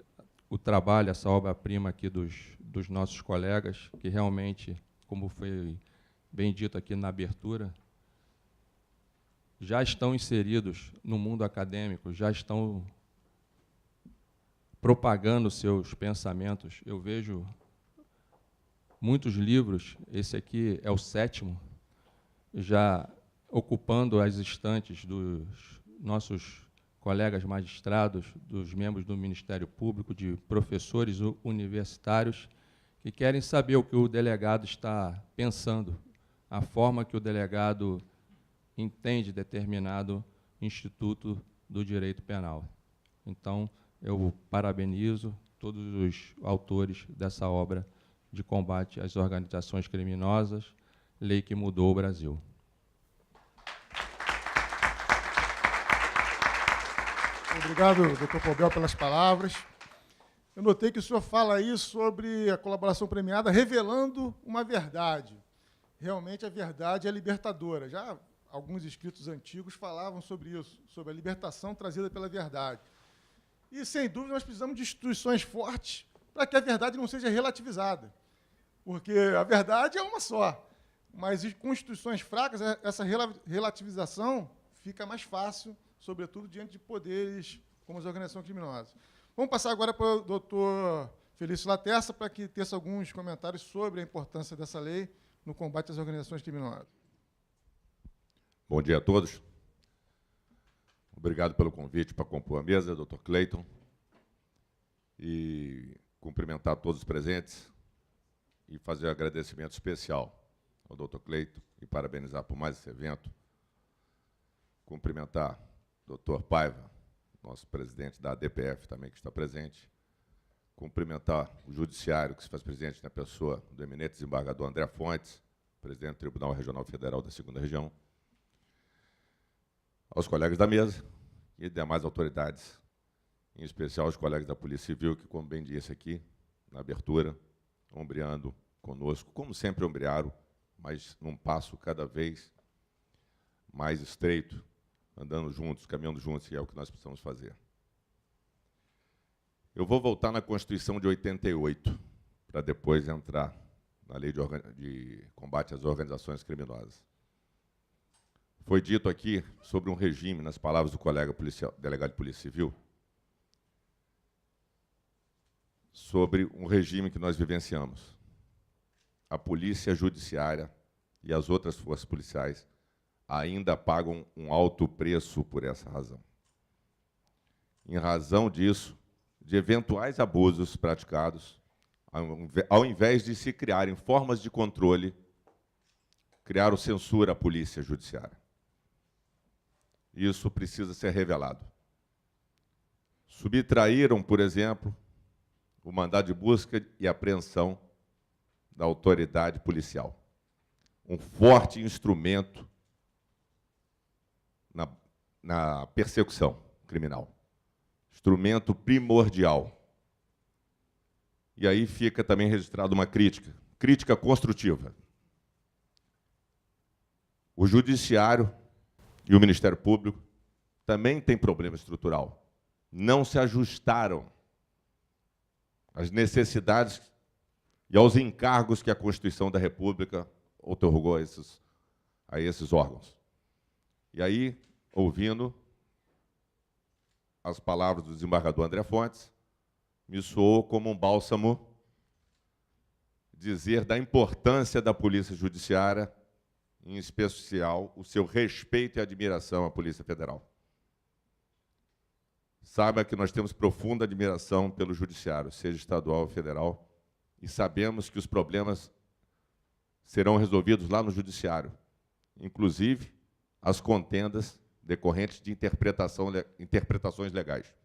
o trabalho, essa obra-prima aqui dos nossos colegas, que realmente, como foi bem dito aqui na abertura, já estão inseridos no mundo acadêmico, já estão propagando seus pensamentos. Eu vejo muitos livros, esse aqui é o 7º, já ocupando as estantes dos nossos colegas magistrados, dos membros do Ministério Público, de professores universitários, que querem saber o que o delegado está pensando, a forma que o delegado entende determinado Instituto do Direito Penal. Então, eu parabenizo todos os autores dessa obra de combate às organizações criminosas, lei que mudou o Brasil. Obrigado, doutor Pobel, pelas palavras. Eu notei que o senhor fala aí sobre a colaboração premiada revelando uma verdade. Realmente, a verdade é libertadora. Já alguns escritos antigos falavam sobre isso, sobre a libertação trazida pela verdade. E, sem dúvida, nós precisamos de instituições fortes para que a verdade não seja relativizada. Porque a verdade é uma só. Mas com instituições fracas, essa relativização fica mais fácil, sobretudo diante de poderes como as organizações criminosas. Vamos passar agora para o doutor Felício Laterça, para que teça alguns comentários sobre a importância dessa lei no combate às organizações criminosas. Bom dia a todos. Obrigado pelo convite para compor a mesa, doutor Cleiton. E cumprimentar todos os presentes e fazer um agradecimento especial ao doutor Cleiton e parabenizar por mais esse evento. Cumprimentar o doutor Paiva, nosso presidente da ADPF também, que está presente. Cumprimentar o judiciário, que se faz presente na pessoa do eminente desembargador André Fontes, presidente do Tribunal Regional Federal da 2ª Região. Aos colegas da mesa e demais autoridades, em especial aos colegas da Polícia Civil, que, como bem disse aqui, na abertura, ombreando conosco, como sempre ombrearam, mas num passo cada vez mais estreito, andando juntos, caminhando juntos, que é o que nós precisamos fazer. Eu vou voltar na Constituição de 88, para depois entrar na Lei de Combate às Organizações Criminosas. Foi dito aqui sobre um regime, nas palavras do colega delegado de Polícia Civil, sobre um regime que nós vivenciamos. A Polícia Judiciária e as outras forças policiais ainda pagam um alto preço por essa razão. Em razão disso, de eventuais abusos praticados, ao invés de se criarem formas de controle, criaram censura à Polícia Judiciária. Isso precisa ser revelado. Subtraíram, por exemplo, o mandado de busca e apreensão da autoridade policial. Um forte instrumento na persecução criminal. Instrumento primordial. E aí fica também registrada uma crítica construtiva. O Judiciário e o Ministério Público também têm problema estrutural. Não se ajustaram às necessidades e aos encargos que a Constituição da República outorgou a esses órgãos. E aí, ouvindo as palavras do desembargador André Fontes, me soou como um bálsamo dizer da importância da Polícia Judiciária, em especial o seu respeito e admiração à Polícia Federal. Saiba que nós temos profunda admiração pelo Judiciário, seja estadual ou federal, e sabemos que os problemas serão resolvidos lá no Judiciário, inclusive as contendas decorrentes de interpretações legais.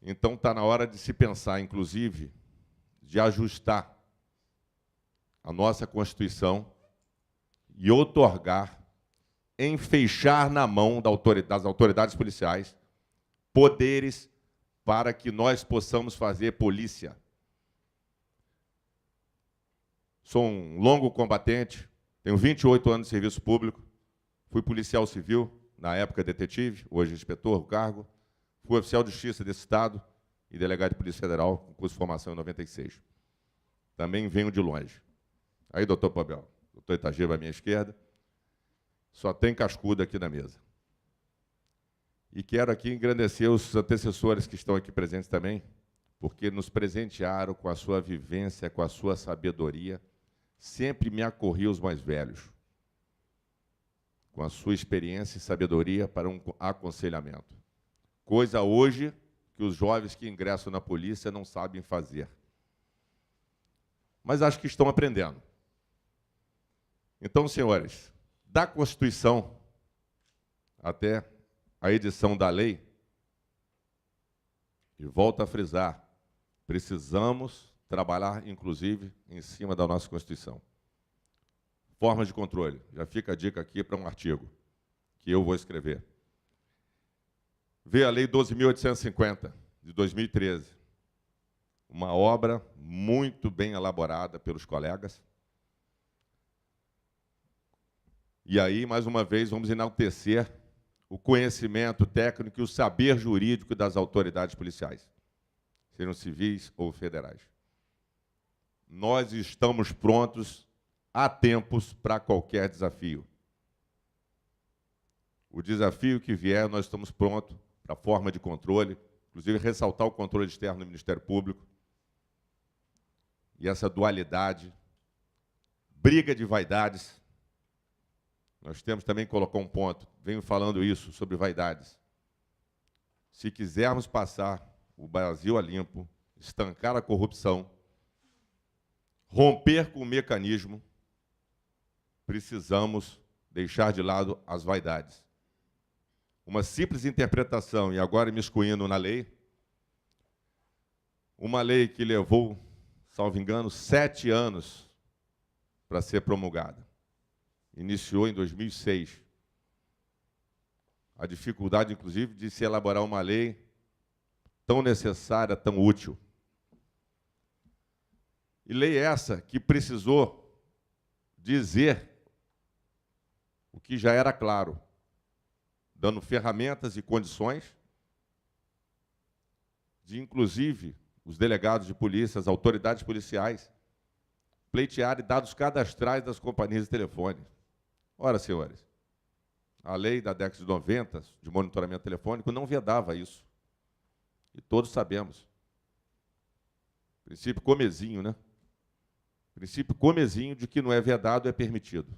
Então, está na hora de se pensar, inclusive, de ajustar a nossa Constituição e outorgar, enfeixar na mão das autoridades policiais poderes para que nós possamos fazer polícia. Sou um longo combatente, tenho 28 anos de serviço público, fui policial civil, na época detetive, hoje inspetor, o cargo, fui oficial de justiça desse Estado e delegado de Polícia Federal, com curso de formação em 96. Também venho de longe. Aí, doutor Pobel, doutor Itagiba à minha esquerda, só tem cascudo aqui na mesa. E quero aqui engrandecer os antecessores que estão aqui presentes também, porque nos presentearam com a sua vivência, com a sua sabedoria, sempre me acorri aos mais velhos, com a sua experiência e sabedoria para um aconselhamento. Coisa hoje que os jovens que ingressam na polícia não sabem fazer. Mas acho que estão aprendendo. Então, senhores, da Constituição até a edição da lei, e volto a frisar, precisamos trabalhar, inclusive, em cima da nossa Constituição. Formas de controle. Já fica a dica aqui para um artigo que eu vou escrever. Vê a Lei 12.850, de 2013. Uma obra muito bem elaborada pelos colegas. E aí, mais uma vez, vamos enaltecer o conhecimento técnico e o saber jurídico das autoridades policiais, sejam civis ou federais. Nós estamos prontos há tempos para qualquer desafio. O desafio que vier, nós estamos prontos para a forma de controle, inclusive ressaltar o controle externo do Ministério Público e essa dualidade, briga de vaidades. Nós temos também que colocar um ponto, venho falando isso, sobre vaidades. Se quisermos passar o Brasil a limpo, estancar a corrupção, romper com o mecanismo, precisamos deixar de lado as vaidades. Uma simples interpretação, e agora me excluindo na lei, uma lei que levou, salvo engano, 7 anos para ser promulgada. Iniciou em 2006. A dificuldade, inclusive, de se elaborar uma lei tão necessária, tão útil. E lei essa que precisou dizer o que já era claro, dando ferramentas e condições de, inclusive, os delegados de polícia, as autoridades policiais, pleitearem dados cadastrais das companhias de telefone. Ora, senhores, a lei da década de 90, de monitoramento telefônico, não vedava isso. E todos sabemos. Princípio comezinho, né? Princípio comezinho de que não é vedado, é permitido.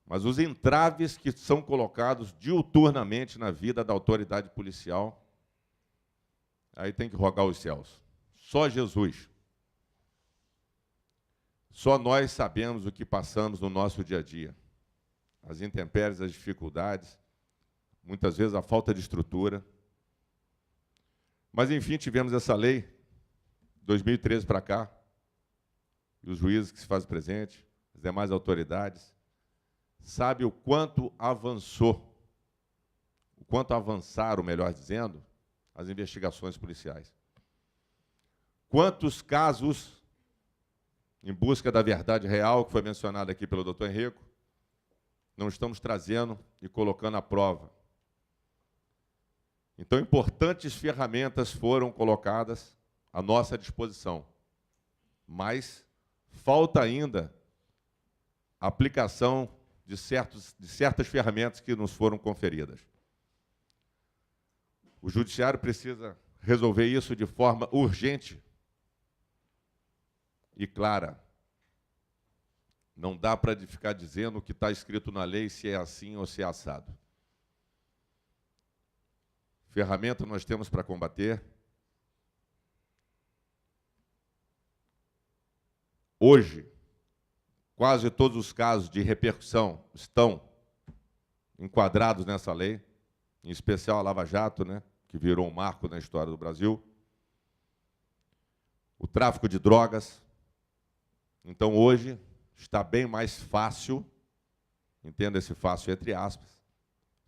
Mas os entraves que são colocados diuturnamente na vida da autoridade policial, aí tem que rogar os céus. Só Jesus. Só nós sabemos o que passamos no nosso dia a dia. As intempéries, as dificuldades, muitas vezes a falta de estrutura. Mas, enfim, tivemos essa lei, 2013 para cá, e os juízes que se fazem presente, as demais autoridades, sabe o quanto avançou, o quanto avançaram, melhor dizendo, as investigações policiais. Quantos casos, em busca da verdade real, que foi mencionado aqui pelo doutor Henrico, não estamos trazendo e colocando à prova. Então, importantes ferramentas foram colocadas à nossa disposição, mas falta ainda a aplicação de certas ferramentas que nos foram conferidas. O Judiciário precisa resolver isso de forma urgente e clara. Não dá para ficar dizendo o que está escrito na lei, se é assim ou se é assado. Ferramenta nós temos para combater. Hoje, quase todos os casos de repercussão estão enquadrados nessa lei, em especial a Lava Jato, né, que virou um marco na história do Brasil. O tráfico de drogas. Então, hoje, está bem mais fácil, entenda esse fácil entre aspas,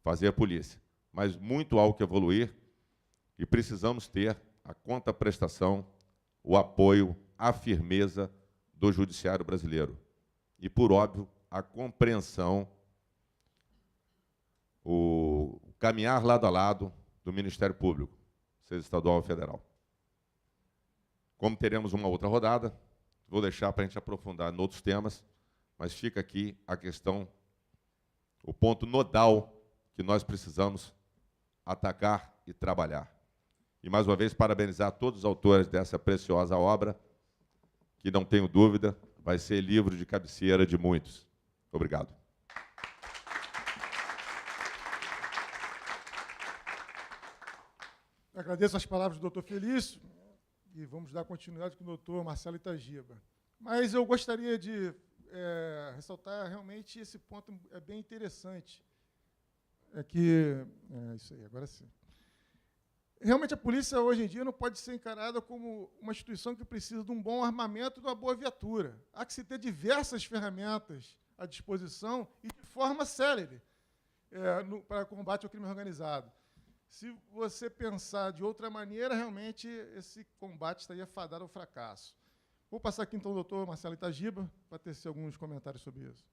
fazer a polícia. Mas muito há o que evoluir e precisamos ter a contraprestação, o apoio, a firmeza do Judiciário brasileiro. E, por óbvio, a compreensão, o caminhar lado a lado do Ministério Público, seja estadual ou federal. Como teremos uma outra rodada, vou deixar para a gente aprofundar em outros temas, mas fica aqui a questão, o ponto nodal que nós precisamos atacar e trabalhar. E, mais uma vez, parabenizar todos os autores dessa preciosa obra, que, não tenho dúvida, vai ser livro de cabeceira de muitos. Obrigado. Agradeço as palavras do doutor Felício e vamos dar continuidade com o doutor Marcelo Itagiba. Mas eu gostaria de ressaltar realmente esse ponto é bem interessante. é que... É isso aí, agora sim. Realmente, a polícia, hoje em dia, não pode ser encarada como uma instituição que precisa de um bom armamento e de uma boa viatura. Há que se ter diversas ferramentas à disposição e de forma célere para combate ao crime organizado. Se você pensar de outra maneira, realmente, esse combate estaria fadado ao fracasso. Vou passar aqui, então, ao doutor Marcelo Itagiba, para tecer alguns comentários sobre isso.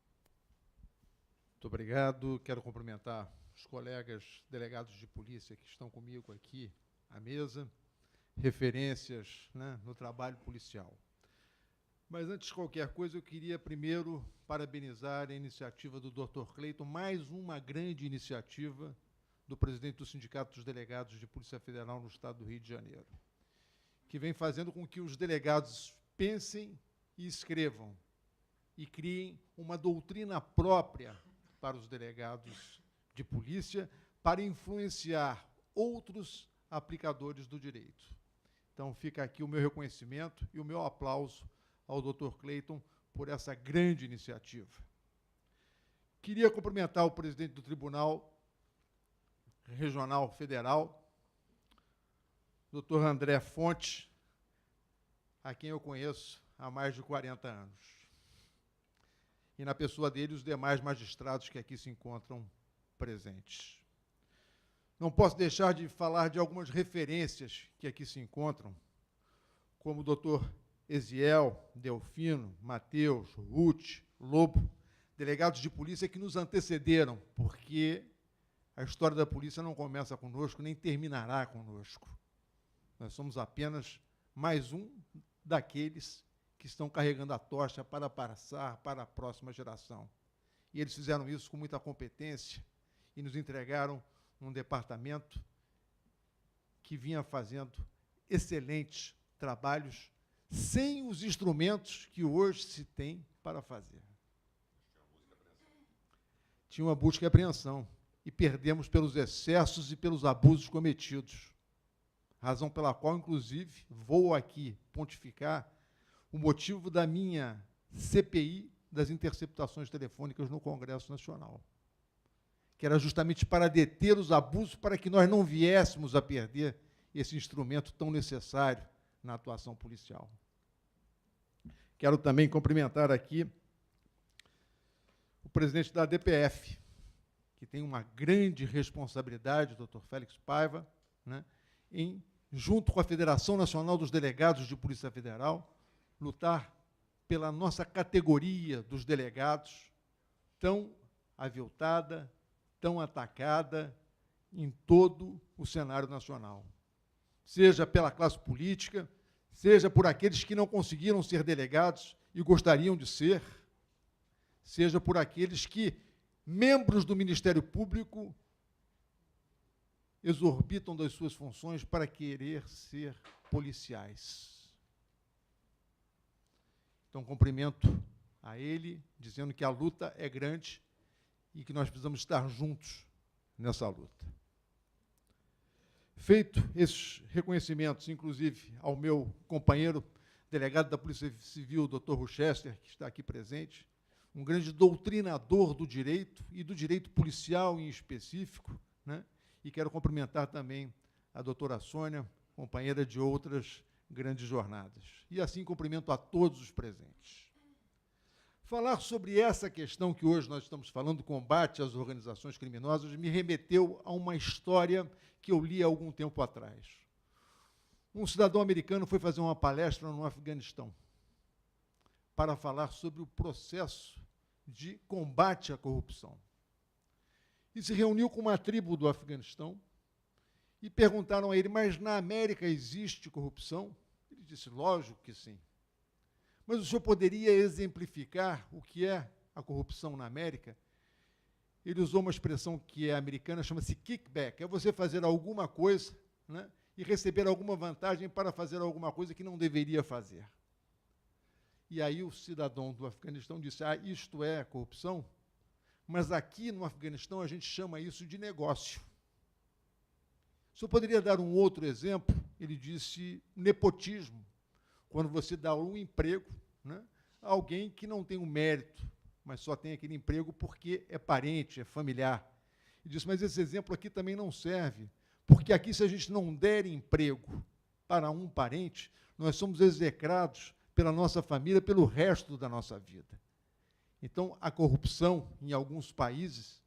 Muito obrigado. Quero cumprimentar os colegas delegados de polícia que estão comigo aqui à mesa, referências, né, no trabalho policial. Mas, antes de qualquer coisa, eu queria primeiro parabenizar a iniciativa do Dr. Cleiton, mais uma grande iniciativa do presidente do Sindicato dos Delegados de Polícia Federal no Estado do Rio de Janeiro, que vem fazendo com que os delegados pensem e escrevam e criem uma doutrina própria para os delegados de polícia, para influenciar outros aplicadores do direito. Então, fica aqui o meu reconhecimento e o meu aplauso ao Dr. Cleiton por essa grande iniciativa. Queria cumprimentar o presidente do Tribunal Regional Federal, Dr. André Fonte, a quem eu conheço há mais de 40 anos. E, na pessoa dele, os demais magistrados que aqui se encontram presentes. Não posso deixar de falar de algumas referências que aqui se encontram, como o doutor Eziel, Delfino, Mateus, Ruth, Lobo, delegados de polícia que nos antecederam, porque a história da polícia não começa conosco, nem terminará conosco. Nós somos apenas mais um daqueles que estão carregando a tocha para passar para a próxima geração. E eles fizeram isso com muita competência e nos entregaram um departamento que vinha fazendo excelentes trabalhos sem os instrumentos que hoje se tem para fazer. Tinha uma busca e apreensão, e perdemos pelos excessos e pelos abusos cometidos. Razão pela qual, inclusive, vou aqui pontificar o motivo da minha CPI das interceptações telefônicas no Congresso Nacional, que era justamente para deter os abusos, para que nós não viéssemos a perder esse instrumento tão necessário na atuação policial. Quero também cumprimentar aqui o presidente da DPF, que tem uma grande responsabilidade, o Dr. Félix Paiva, né, em, junto com a Federação Nacional dos Delegados de Polícia Federal, lutar pela nossa categoria dos delegados, tão aviltada, tão atacada em todo o cenário nacional. Seja pela classe política, seja por aqueles que não conseguiram ser delegados e gostariam de ser, seja por aqueles que, membros do Ministério Público, exorbitam das suas funções para querer ser policiais. Então, cumprimento a ele, dizendo que a luta é grande e que nós precisamos estar juntos nessa luta. Feito esses reconhecimentos, inclusive ao meu companheiro delegado da Polícia Civil, Dr. Rochester, que está aqui presente, um grande doutrinador do direito e do direito policial em específico, né? E quero cumprimentar também a doutora Sônia, companheira de outras grandes jornadas. E assim cumprimento a todos os presentes. Falar sobre essa questão que hoje nós estamos falando, combate às organizações criminosas, me remeteu a uma história que eu li há algum tempo atrás. Um cidadão americano foi fazer uma palestra no Afeganistão para falar sobre o processo de combate à corrupção. E se reuniu com uma tribo do Afeganistão e perguntaram a ele, mas na América existe corrupção? Ele disse, lógico que sim. Mas o senhor poderia exemplificar o que é a corrupção na América? Ele usou uma expressão que é americana, chama-se kickback. É você fazer alguma coisa, né, e receber alguma vantagem para fazer alguma coisa que não deveria fazer. E aí o cidadão do Afeganistão disse, isto é corrupção? Mas aqui no Afeganistão a gente chama isso de negócio. O senhor poderia dar um outro exemplo? Ele disse nepotismo, quando você dá um emprego, né, a alguém que não tem um mérito, mas só tem aquele emprego porque é parente, é familiar. e disse, mas esse exemplo aqui também não serve, porque aqui, se a gente não der emprego para um parente, nós somos execrados pela nossa família, pelo resto da nossa vida. Então, a corrupção, em alguns países,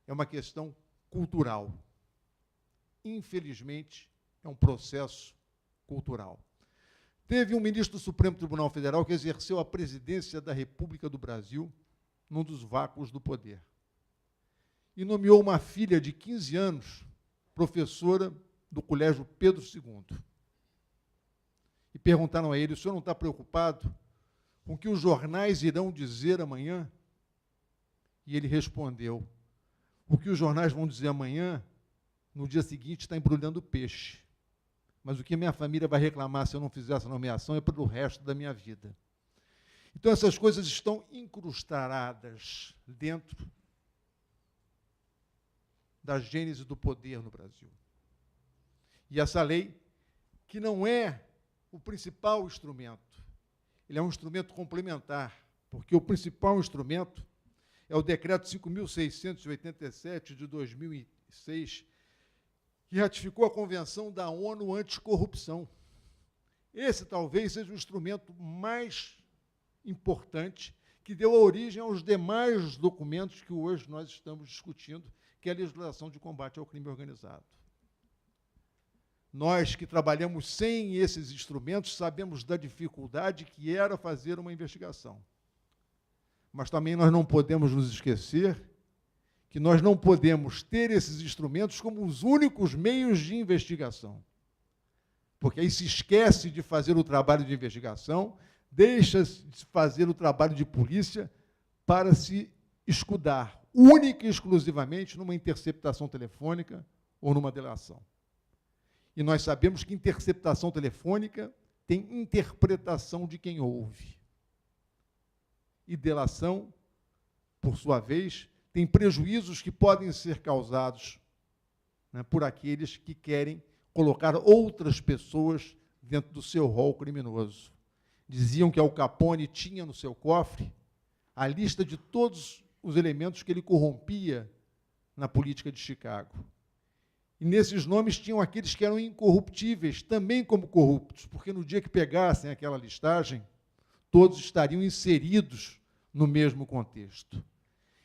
é uma questão cultural. Infelizmente, é um processo cultural. Teve um ministro do Supremo Tribunal Federal que exerceu a presidência da República do Brasil num dos vácuos do poder. E nomeou uma filha de 15 anos, professora do Colégio Pedro II. E perguntaram a ele, o senhor não está preocupado com o que os jornais irão dizer amanhã? E ele respondeu, o que os jornais vão dizer amanhã, no dia seguinte está embrulhando peixe. Mas o que minha família vai reclamar se eu não fizer essa nomeação é pelo resto da minha vida. Então, essas coisas estão incrustadas dentro da gênese do poder no Brasil. E essa lei, que não é o principal instrumento, ele é um instrumento complementar, porque o principal instrumento é o Decreto 5.687, de 2006, que ratificou a Convenção da ONU Anticorrupção. Esse talvez seja o instrumento mais importante que deu origem aos demais documentos que hoje nós estamos discutindo, que é a legislação de combate ao crime organizado. Nós que trabalhamos sem esses instrumentos sabemos da dificuldade que era fazer uma investigação. Mas também nós não podemos nos esquecer que nós não podemos ter esses instrumentos como os únicos meios de investigação. Porque aí se esquece de fazer o trabalho de investigação, deixa de fazer o trabalho de polícia para se escudar única e exclusivamente numa interceptação telefônica ou numa delação. E nós sabemos que interceptação telefônica tem interpretação de quem ouve. E delação, por sua vez, tem prejuízos que podem ser causados, né, por aqueles que querem colocar outras pessoas dentro do seu rol criminoso. Diziam que Al Capone tinha no seu cofre a lista de todos os elementos que ele corrompia na política de Chicago. E nesses nomes tinham aqueles que eram incorruptíveis, também como corruptos, porque no dia que pegassem aquela listagem, todos estariam inseridos no mesmo contexto.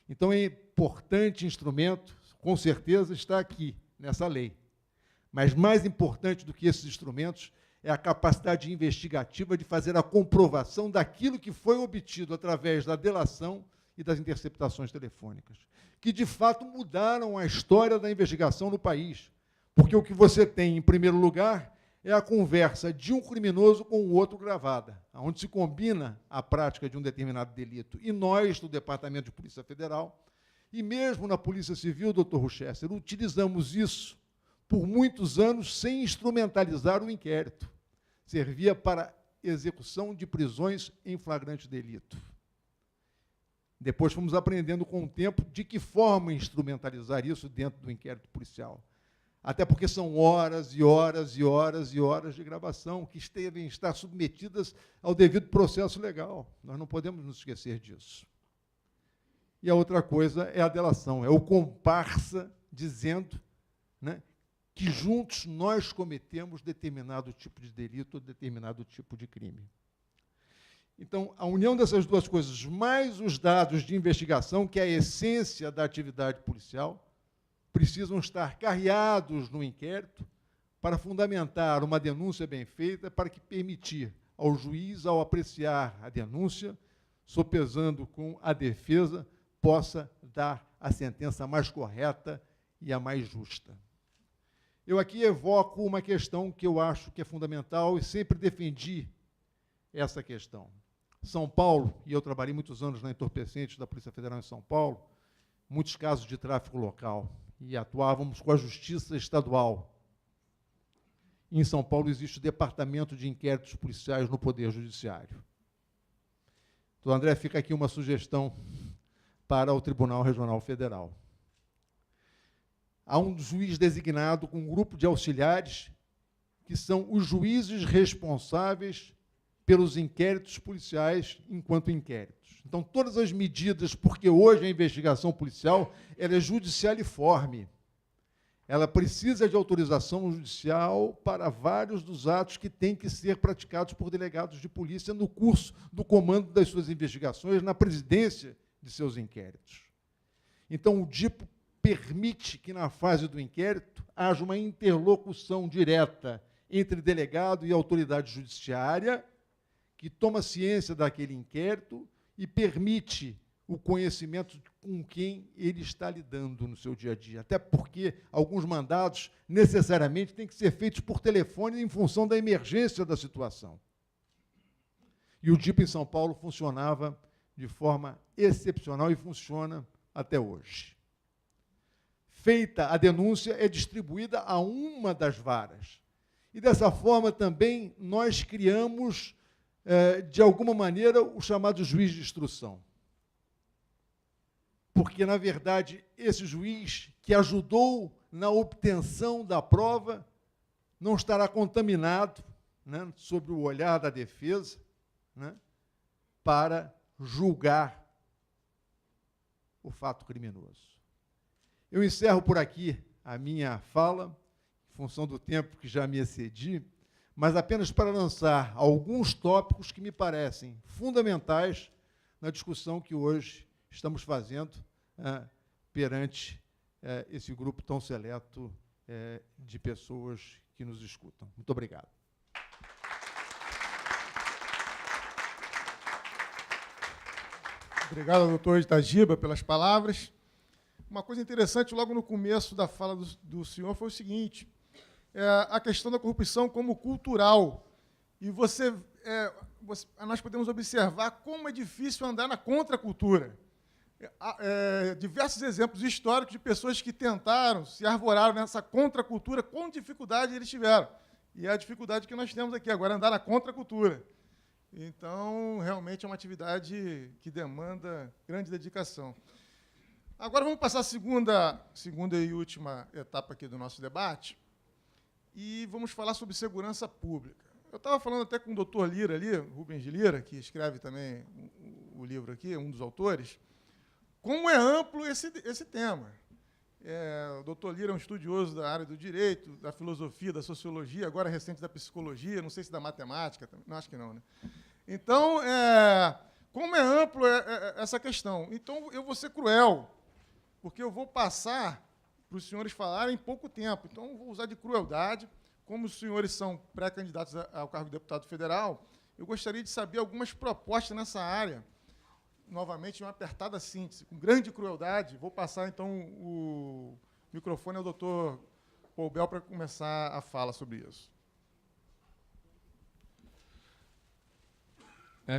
Então, é importante instrumento, com certeza, está aqui, nessa lei. Mas mais importante do que esses instrumentos é a capacidade investigativa de fazer a comprovação daquilo que foi obtido através da delação e das interceptações telefônicas, que, de fato, mudaram a história da investigação no país. Porque o que você tem, em primeiro lugar, é a conversa de um criminoso com o outro gravada, onde se combina a prática de um determinado delito. E nós, do Departamento de Polícia Federal, e mesmo na Polícia Civil, doutor Rochester, utilizamos isso por muitos anos sem instrumentalizar o inquérito. Servia para execução de prisões em flagrante delito. Depois fomos aprendendo com o tempo de que forma instrumentalizar isso dentro do inquérito policial. Até porque são horas e horas e horas e horas de gravação que devem estar submetidas ao devido processo legal. Nós não podemos nos esquecer disso. E a outra coisa é a delação, é o comparsa dizendo, né, que juntos nós cometemos determinado tipo de delito ou determinado tipo de crime. Então, a união dessas duas coisas, mais os dados de investigação, que é a essência da atividade policial, precisam estar carreados no inquérito para fundamentar uma denúncia bem feita, para que permitir ao juiz, ao apreciar a denúncia, sopesando com a defesa, possa dar a sentença mais correta e a mais justa. Eu aqui evoco uma questão que eu acho que é fundamental e sempre defendi essa questão. São Paulo, e eu trabalhei muitos anos na entorpecente da Polícia Federal em São Paulo, muitos casos de tráfico local, e atuávamos com a Justiça Estadual. Em São Paulo existe o Departamento de Inquéritos Policiais no Poder Judiciário. Então, André, fica aqui uma sugestão para o Tribunal Regional Federal. Há um juiz designado com um grupo de auxiliares que são os juízes responsáveis pelos inquéritos policiais enquanto inquéritos. Então, todas as medidas, porque hoje a investigação policial ela é judicialiforme, ela precisa de autorização judicial para vários dos atos que têm que ser praticados por delegados de polícia no curso do comando das suas investigações, na presidência de seus inquéritos. Então, o DIPO permite que, na fase do inquérito, haja uma interlocução direta entre delegado e autoridade judiciária, que toma ciência daquele inquérito e permite o conhecimento com quem ele está lidando no seu dia a dia. Até porque alguns mandados, necessariamente, têm que ser feitos por telefone em função da emergência da situação. E o DIPO em São Paulo funcionava de forma excepcional e funciona até hoje. Feita a denúncia, é distribuída a uma das varas. E, dessa forma, também, nós criamos, de alguma maneira, o chamado juiz de instrução. Porque, na verdade, esse juiz que ajudou na obtenção da prova não estará contaminado, né, sob o olhar da defesa, né, para julgar o fato criminoso. Eu encerro por aqui a minha fala, em função do tempo que já me excedi, mas apenas para lançar alguns tópicos que me parecem fundamentais na discussão que hoje estamos fazendo perante esse grupo tão seleto de pessoas que nos escutam. Muito obrigado. Obrigado, doutor Itagiba, pelas palavras. Uma coisa interessante, logo no começo da fala do senhor, foi o seguinte, a questão da corrupção como cultural. E nós podemos observar como é difícil andar na contracultura. Diversos exemplos históricos de pessoas que tentaram, se arvoraram nessa contracultura, com dificuldade eles tiveram. E é a dificuldade que nós temos aqui agora, andar na contracultura. Então, realmente é uma atividade que demanda grande dedicação. Agora vamos passar a segunda e última etapa aqui do nosso debate e vamos falar sobre segurança pública. Eu estava falando até com o doutor Lira ali, Rubens de Lira, que escreve também o livro aqui, um dos autores, como é amplo esse tema. O doutor Lira é um estudioso da área do direito, da filosofia, da sociologia, agora recente da psicologia, não sei se da matemática, não, acho que não, né? Então, como é amplo essa questão? Então, eu vou ser cruel, porque eu vou passar para os senhores falarem em pouco tempo. Então, eu vou usar de crueldade. Como os senhores são pré-candidatos ao cargo de deputado federal, eu gostaria de saber algumas propostas nessa área, novamente, em uma apertada síntese, com grande crueldade. Vou passar, então, o microfone ao doutor Poubel para começar a fala sobre isso.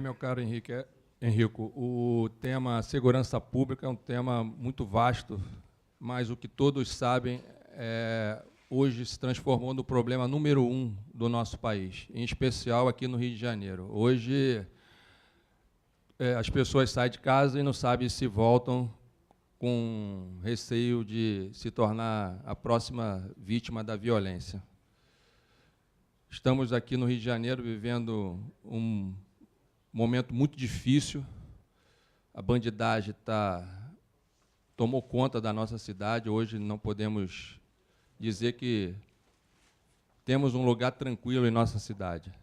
Meu caro Henrico, o tema segurança pública é um tema muito vasto, mas o que todos sabem hoje se transformou no problema número 1 do nosso país, em especial aqui no Rio de Janeiro. Hoje, as pessoas saem de casa e não sabem se voltam com receio de se tornar a próxima vítima da violência. Estamos aqui no Rio de Janeiro vivendo um momento muito difícil. A bandidagem tomou conta da nossa cidade. Hoje não podemos dizer que temos um lugar tranquilo em nossa cidade,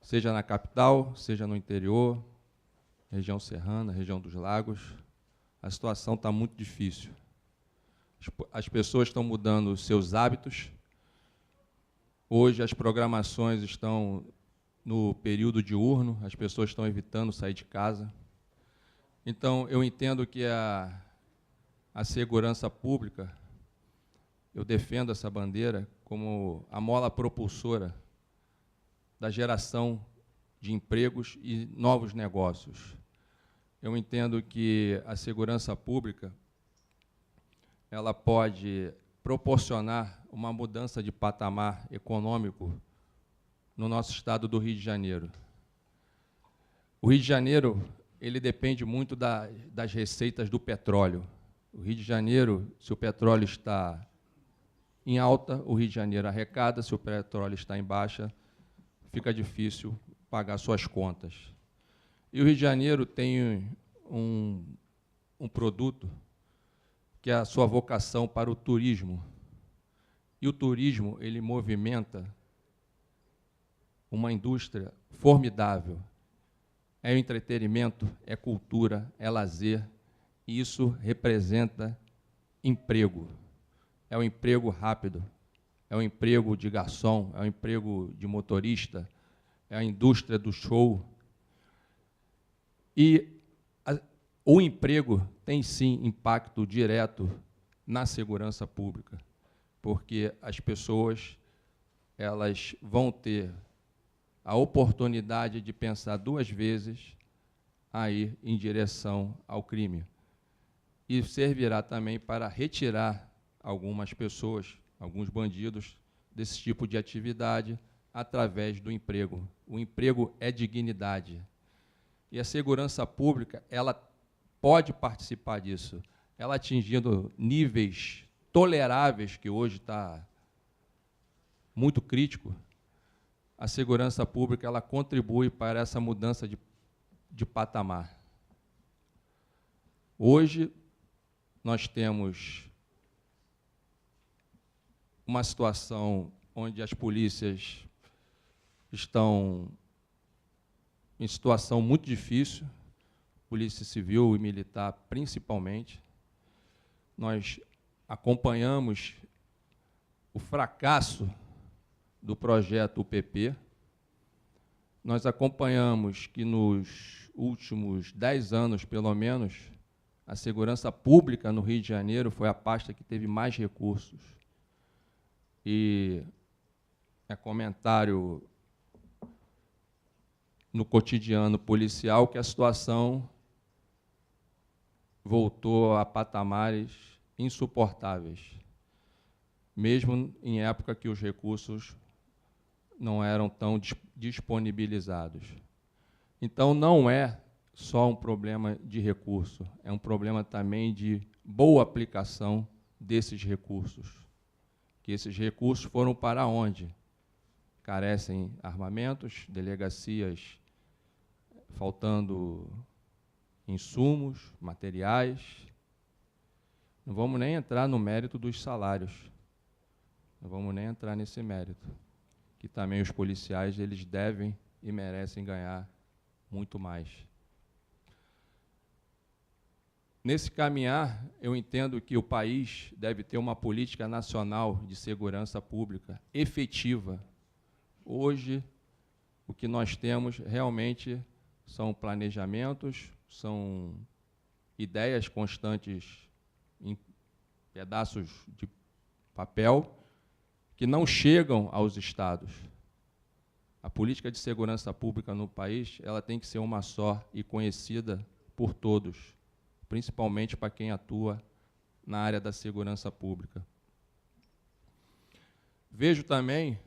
seja na capital, seja no interior, região serrana, região dos lagos. A situação está muito difícil. As pessoas estão mudando os seus hábitos. Hoje as programações estão no período diurno, as pessoas estão evitando sair de casa. Então, eu entendo que a segurança pública, eu defendo essa bandeira como a mola propulsora da geração de empregos e novos negócios. Eu entendo que a segurança pública ela pode proporcionar uma mudança de patamar econômico no nosso estado do Rio de Janeiro. O Rio de Janeiro ele depende muito das receitas do petróleo. O Rio de Janeiro, se o petróleo está em alta, o Rio de Janeiro arrecada, se o petróleo está em baixa, fica difícil pagar suas contas. E o Rio de Janeiro tem um produto que é a sua vocação para o turismo. E o turismo, ele movimenta uma indústria formidável. É o entretenimento, é cultura, é lazer, e isso representa emprego. É o emprego rápido, é o emprego de garçom, é o emprego de motorista, é a indústria do show. E o emprego tem, sim, impacto direto na segurança pública, porque as pessoas elas vão ter a oportunidade de pensar duas vezes a ir em direção ao crime. E servirá também para retirar algumas pessoas, alguns bandidos, desse tipo de atividade através do emprego. O emprego é dignidade. E a segurança pública, ela pode participar disso. Ela atingindo níveis toleráveis, que hoje está muito crítico, a segurança pública ela contribui para essa mudança de patamar. Hoje, nós temos uma situação onde as polícias estão em situação muito difícil, polícia civil e militar principalmente. Nós acompanhamos o fracasso do projeto UPP. Nós acompanhamos que nos últimos 10 anos, pelo menos, a segurança pública no Rio de Janeiro foi a pasta que teve mais recursos. E é comentário no cotidiano policial que a situação voltou a patamares insuportáveis, mesmo em época que os recursos não eram tão disponibilizados. Então, não é só um problema de recurso, é um problema também de boa aplicação desses recursos. Que esses recursos foram para onde? Carecem armamentos, delegacias faltando insumos, materiais. Não vamos nem entrar no mérito dos salários. Não vamos nem entrar nesse mérito. Que também os policiais eles devem e merecem ganhar muito mais. Nesse caminhar, eu entendo que o país deve ter uma política nacional de segurança pública efetiva. Hoje, o que nós temos realmente são planejamentos, são ideias constantes em pedaços de papel que não chegam aos estados. A política de segurança pública no país ela tem que ser uma só e conhecida por todos, principalmente para quem atua na área da segurança pública. Vejo também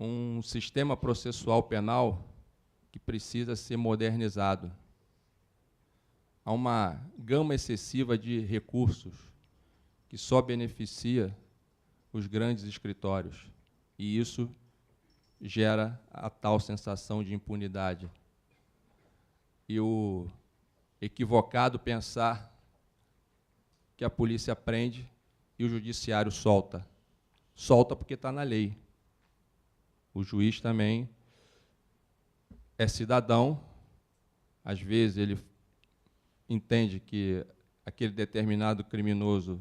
um sistema processual penal que precisa ser modernizado. Há uma gama excessiva de recursos que só beneficia os grandes escritórios, e isso gera a tal sensação de impunidade. E o equivocado pensar que a polícia prende e o judiciário solta. Solta porque está na lei. O juiz também é cidadão, às vezes ele entende que aquele determinado criminoso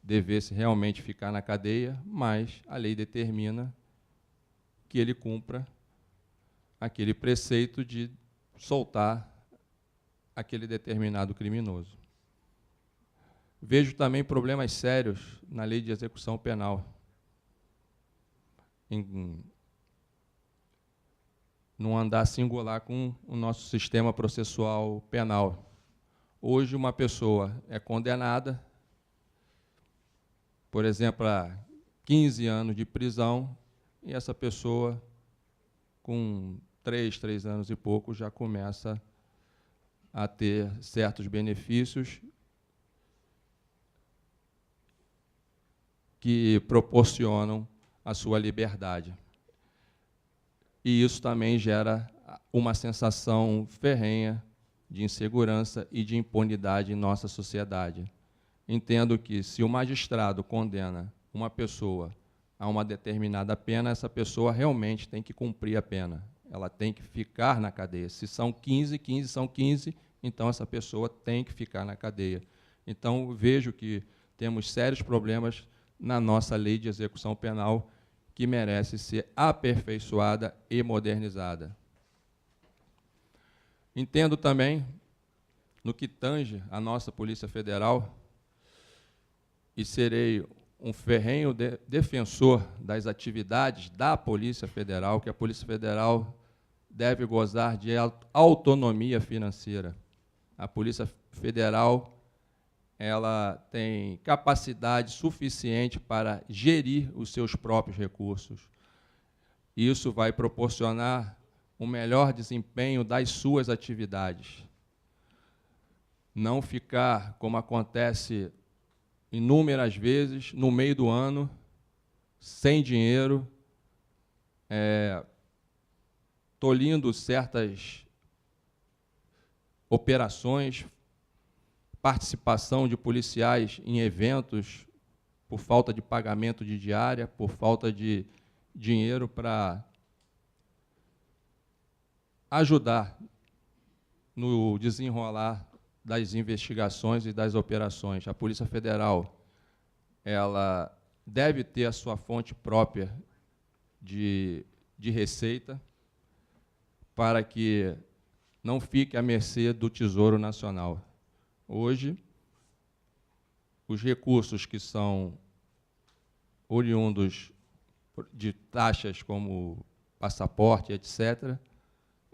devesse realmente ficar na cadeia, mas a lei determina que ele cumpra aquele preceito de soltar aquele determinado criminoso. Vejo também problemas sérios na lei de execução penal. Num andar singular com o nosso sistema processual penal. Hoje, uma pessoa é condenada, por exemplo, a 15 anos de prisão, e essa pessoa, com 3 anos e pouco, já começa a ter certos benefícios que proporcionam a sua liberdade. e isso também gera uma sensação ferrenha de insegurança e de impunidade em nossa sociedade. Entendo que, se o magistrado condena uma pessoa a uma determinada pena, essa pessoa realmente tem que cumprir a pena. Ela tem que ficar na cadeia. Se são 15, 15 são 15, então essa pessoa tem que ficar na cadeia. Então, vejo que temos sérios problemas na nossa lei de execução penal, que merece ser aperfeiçoada e modernizada. Entendo também, no que tange a nossa Polícia Federal, e serei um ferrenho defensor das atividades da Polícia Federal, que a Polícia Federal deve gozar de autonomia financeira. A Polícia Federal, ela tem capacidade suficiente para gerir os seus próprios recursos. Isso vai proporcionar um melhor desempenho das suas atividades. Não ficar, como acontece inúmeras vezes, no meio do ano, sem dinheiro, tolhindo certas operações, participação de policiais em eventos por falta de pagamento de diária, por falta de dinheiro para ajudar no desenrolar das investigações e das operações. A Polícia Federal, ela deve ter a sua fonte própria de receita, para que não fique à mercê do Tesouro Nacional. Hoje, os recursos que são oriundos de taxas como passaporte, etc.,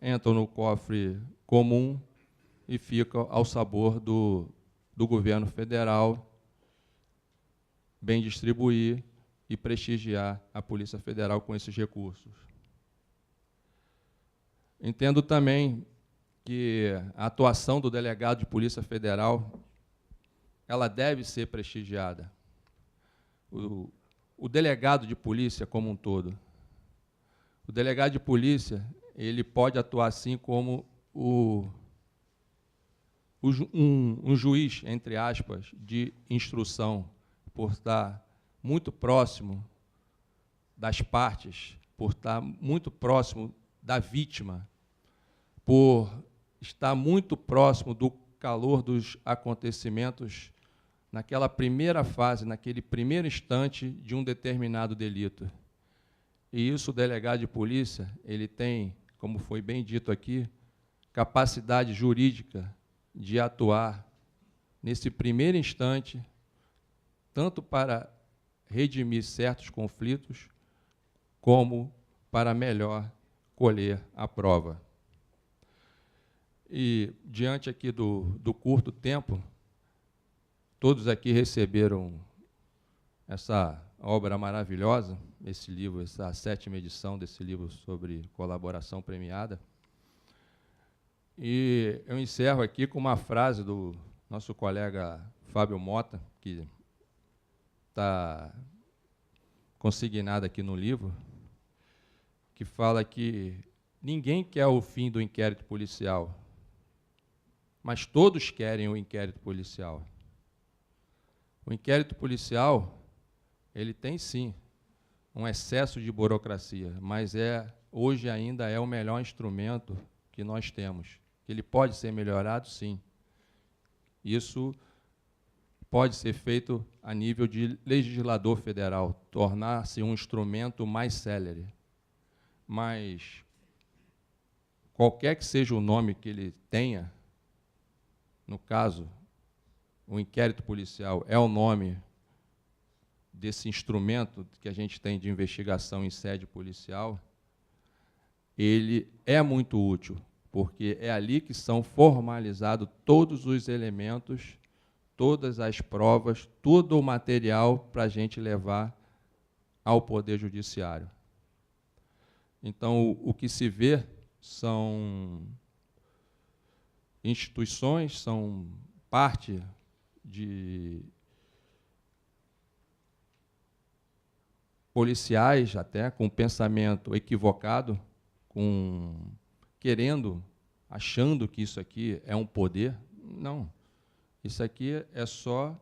entram no cofre comum e ficam ao sabor do governo federal bem distribuir e prestigiar a Polícia Federal com esses recursos. Entendo também que a atuação do delegado de Polícia Federal, ela deve ser prestigiada. O delegado de polícia como um todo. O delegado de polícia, ele pode atuar assim como um juiz, entre aspas, de instrução, por estar muito próximo das partes, por estar muito próximo da vítima, por estar muito próximo do calor dos acontecimentos naquela primeira fase, naquele primeiro instante de um determinado delito. E isso o delegado de polícia, ele tem, como foi bem dito aqui, capacidade jurídica de atuar nesse primeiro instante, tanto para redimir certos conflitos, como para melhor colher a prova. E, diante aqui do curto tempo, todos aqui receberam essa obra maravilhosa, esse livro, essa 7ª edição desse livro sobre colaboração premiada. E eu encerro aqui com uma frase do nosso colega Fábio Mota, que está consignada aqui no livro, que fala que ninguém quer o fim do inquérito policial, mas todos querem o inquérito policial. O inquérito policial, ele tem, sim, um excesso de burocracia, mas hoje ainda é o melhor instrumento que nós temos. Ele pode ser melhorado, sim. Isso pode ser feito a nível de legislador federal, tornar-se um instrumento mais célere. Mas, qualquer que seja o nome que ele tenha, no caso, o inquérito policial é o nome desse instrumento que a gente tem de investigação em sede policial, ele é muito útil, porque é ali que são formalizados todos os elementos, todas as provas, todo o material para a gente levar ao Poder Judiciário. Então, o que se vê são instituições, são parte de policiais, até com pensamento equivocado, querendo, achando que isso aqui é um poder. Não. Isso aqui é só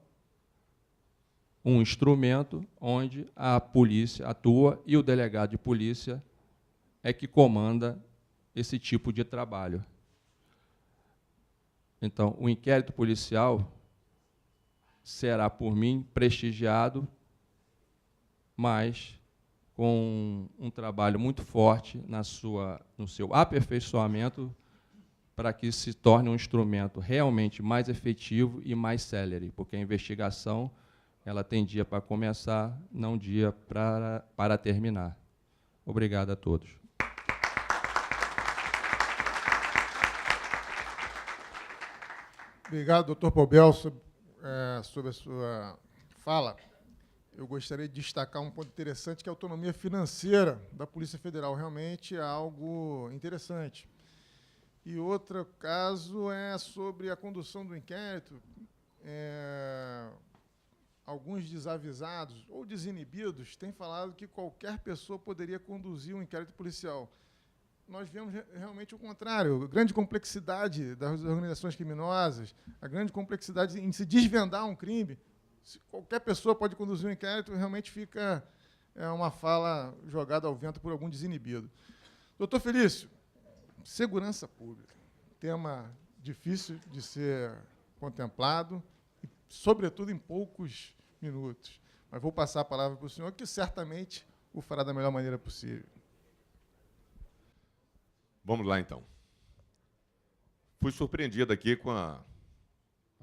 um instrumento onde a polícia atua e o delegado de polícia é que comanda esse tipo de trabalho. Então, o inquérito policial será, por mim, prestigiado, mas com um trabalho muito forte no seu aperfeiçoamento para que se torne um instrumento realmente mais efetivo e mais célere, porque a investigação ela tem dia para começar, não dia para terminar. Obrigado a todos. Obrigado, doutor Pobel, sobre a sua fala. Eu gostaria de destacar um ponto interessante, que é a autonomia financeira da Polícia Federal. Realmente é algo interessante. E outro caso é sobre a condução do inquérito. Alguns desavisados ou desinibidos têm falado que qualquer pessoa poderia conduzir um inquérito policial. Nós vemos realmente o contrário, a grande complexidade das organizações criminosas, a grande complexidade em se desvendar um crime. Se qualquer pessoa pode conduzir um inquérito, realmente fica uma fala jogada ao vento por algum desinibido. Doutor Felício, segurança pública, tema difícil de ser contemplado, e, sobretudo, em poucos minutos. Mas vou passar a palavra para o senhor, que certamente o fará da melhor maneira possível. Vamos lá, então. Fui surpreendido aqui com a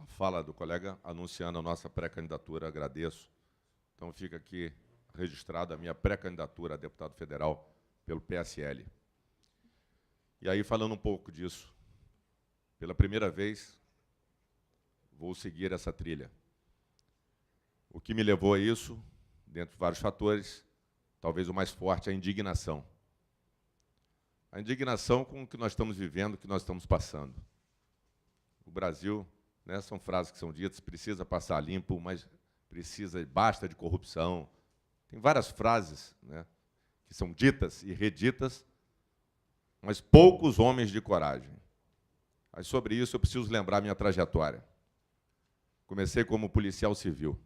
fala do colega anunciando a nossa pré-candidatura. Agradeço. Então, fica aqui registrada a minha pré-candidatura a deputado federal pelo PSL. E aí, falando um pouco disso, pela primeira vez, vou seguir essa trilha. O que me levou a isso, dentre vários fatores, talvez o mais forte, a indignação. A indignação com o que nós estamos vivendo, o que nós estamos passando. O Brasil, né, são frases que são ditas, precisa passar limpo, mas basta de corrupção. Tem várias frases, né, que são ditas e reditas, mas poucos homens de coragem. Mas sobre isso eu preciso lembrar minha trajetória. Comecei como policial civil.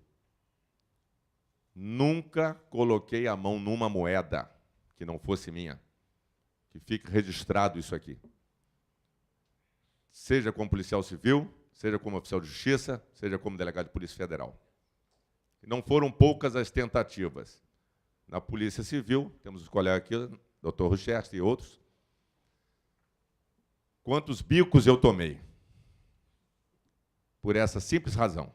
Nunca coloquei a mão numa moeda que não fosse minha. Que fique registrado isso aqui. Seja como policial civil, seja como oficial de justiça, seja como delegado de Polícia Federal. E não foram poucas as tentativas. Na Polícia Civil, temos os colegas aqui, doutor Rochester e outros. Quantos bicos eu tomei? Por essa simples razão.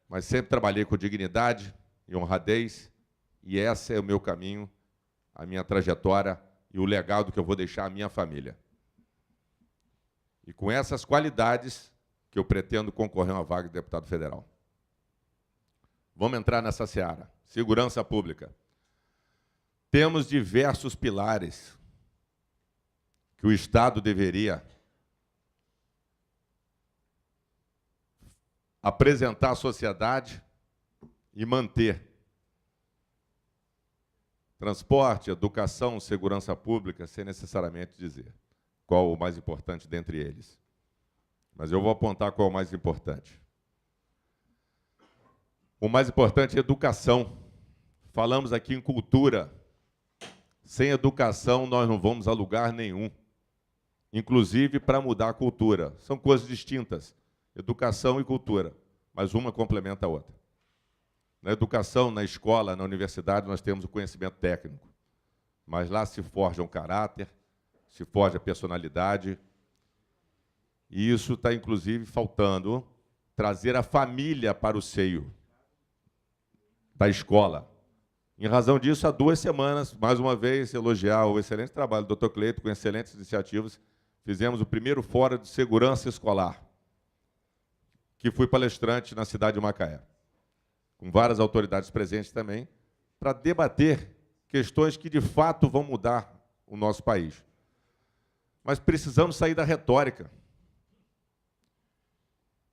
Mas sempre trabalhei com dignidade e honradez, e esse é o meu caminho, a minha trajetória e o legado que eu vou deixar à minha família. E com essas qualidades que eu pretendo concorrer a uma vaga de deputado federal. Vamos entrar nessa seara. Segurança pública. Temos diversos pilares que o Estado deveria apresentar à sociedade e manter. Transporte, educação, segurança pública, sem necessariamente dizer qual o mais importante dentre eles. Mas eu vou apontar qual é o mais importante. O mais importante é educação. Falamos aqui em cultura. Sem educação, nós não vamos a lugar nenhum. Inclusive para mudar a cultura. São coisas distintas, educação e cultura, mas uma complementa a outra. Na educação, na escola, na universidade, nós temos o conhecimento técnico. Mas lá se forja um caráter, se forja a personalidade. E isso está, inclusive, faltando trazer a família para o seio da escola. Em razão disso, há 2 semanas, mais uma vez, elogiar o excelente trabalho do Dr. Cleito, com excelentes iniciativas, fizemos o primeiro Fórum de Segurança Escolar, que fui palestrante na cidade de Macaé, com várias autoridades presentes também, para debater questões que, de fato, vão mudar o nosso país. Mas precisamos sair da retórica.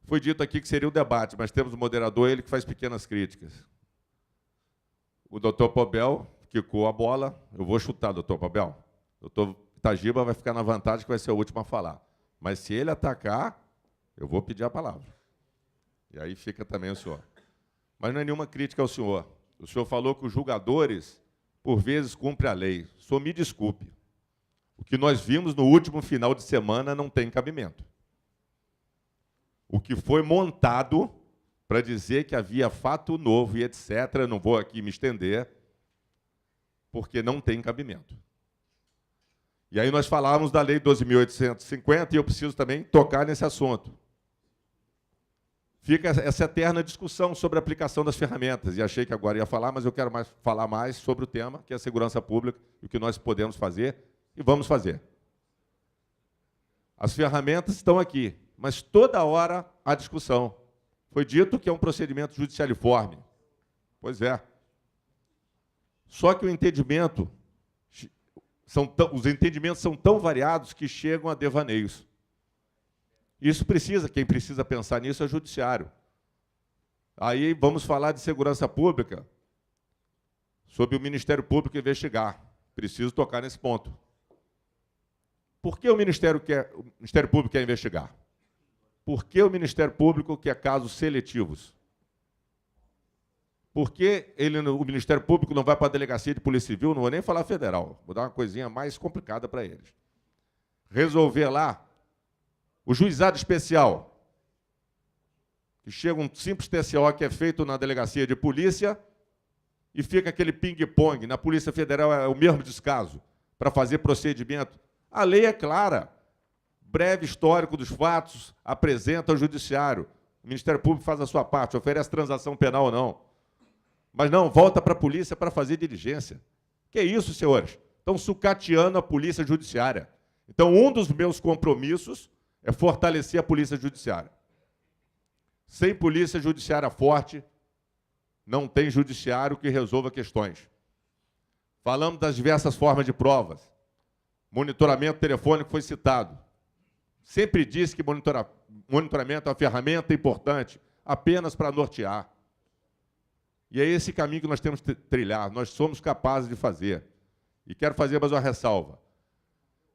Foi dito aqui que seria o debate, mas temos o moderador, ele que faz pequenas críticas. O doutor Pobel, quicou a bola, eu vou chutar, doutor Pabel. Doutor Itagiba vai ficar na vantagem, que vai ser o último a falar. Mas se ele atacar, eu vou pedir a palavra. E aí fica também o senhor. Mas não é nenhuma crítica ao senhor. O senhor falou que os julgadores, por vezes, cumprem a lei. O senhor me desculpe. O que nós vimos no último final de semana não tem cabimento. O que foi montado para dizer que havia fato novo e etc., não vou aqui me estender, porque não tem cabimento. E aí nós falávamos da Lei 12.850 e eu preciso também tocar nesse assunto. Fica essa eterna discussão sobre a aplicação das ferramentas, e achei que agora ia falar, mas eu quero falar mais sobre o tema, que é a segurança pública, e o que nós podemos fazer e vamos fazer. As ferramentas estão aqui, mas toda hora há discussão. Foi dito que é um procedimento judicialiforme. Pois é. Só que o entendimento, os entendimentos são tão variados que chegam a devaneios. Isso precisa, quem precisa pensar nisso é o judiciário. Aí vamos falar de segurança pública, sobre o Ministério Público investigar. Preciso tocar nesse ponto. Por que o Ministério Público quer investigar? Por que o Ministério Público quer casos seletivos? Por que o Ministério Público não vai para a Delegacia de Polícia Civil, não vou nem falar federal, vou dar uma coisinha mais complicada para eles. Resolver lá o juizado especial, que chega um simples TCO que é feito na Delegacia de Polícia e fica aquele ping-pong. Na Polícia Federal é o mesmo descaso para fazer procedimento. A lei é clara. Breve histórico dos fatos, apresenta ao Judiciário. O Ministério Público faz a sua parte, oferece transação penal ou não. Mas não, volta para a polícia para fazer diligência. Que é isso, senhores? Estão sucateando a polícia judiciária. Então, um dos meus compromissos é fortalecer a polícia judiciária. Sem polícia judiciária forte, não tem judiciário que resolva questões. Falamos das diversas formas de provas. Monitoramento telefônico foi citado. Sempre disse que monitoramento é uma ferramenta importante, apenas para nortear. E é esse caminho que nós temos que trilhar, nós somos capazes de fazer. E quero fazer mais uma ressalva.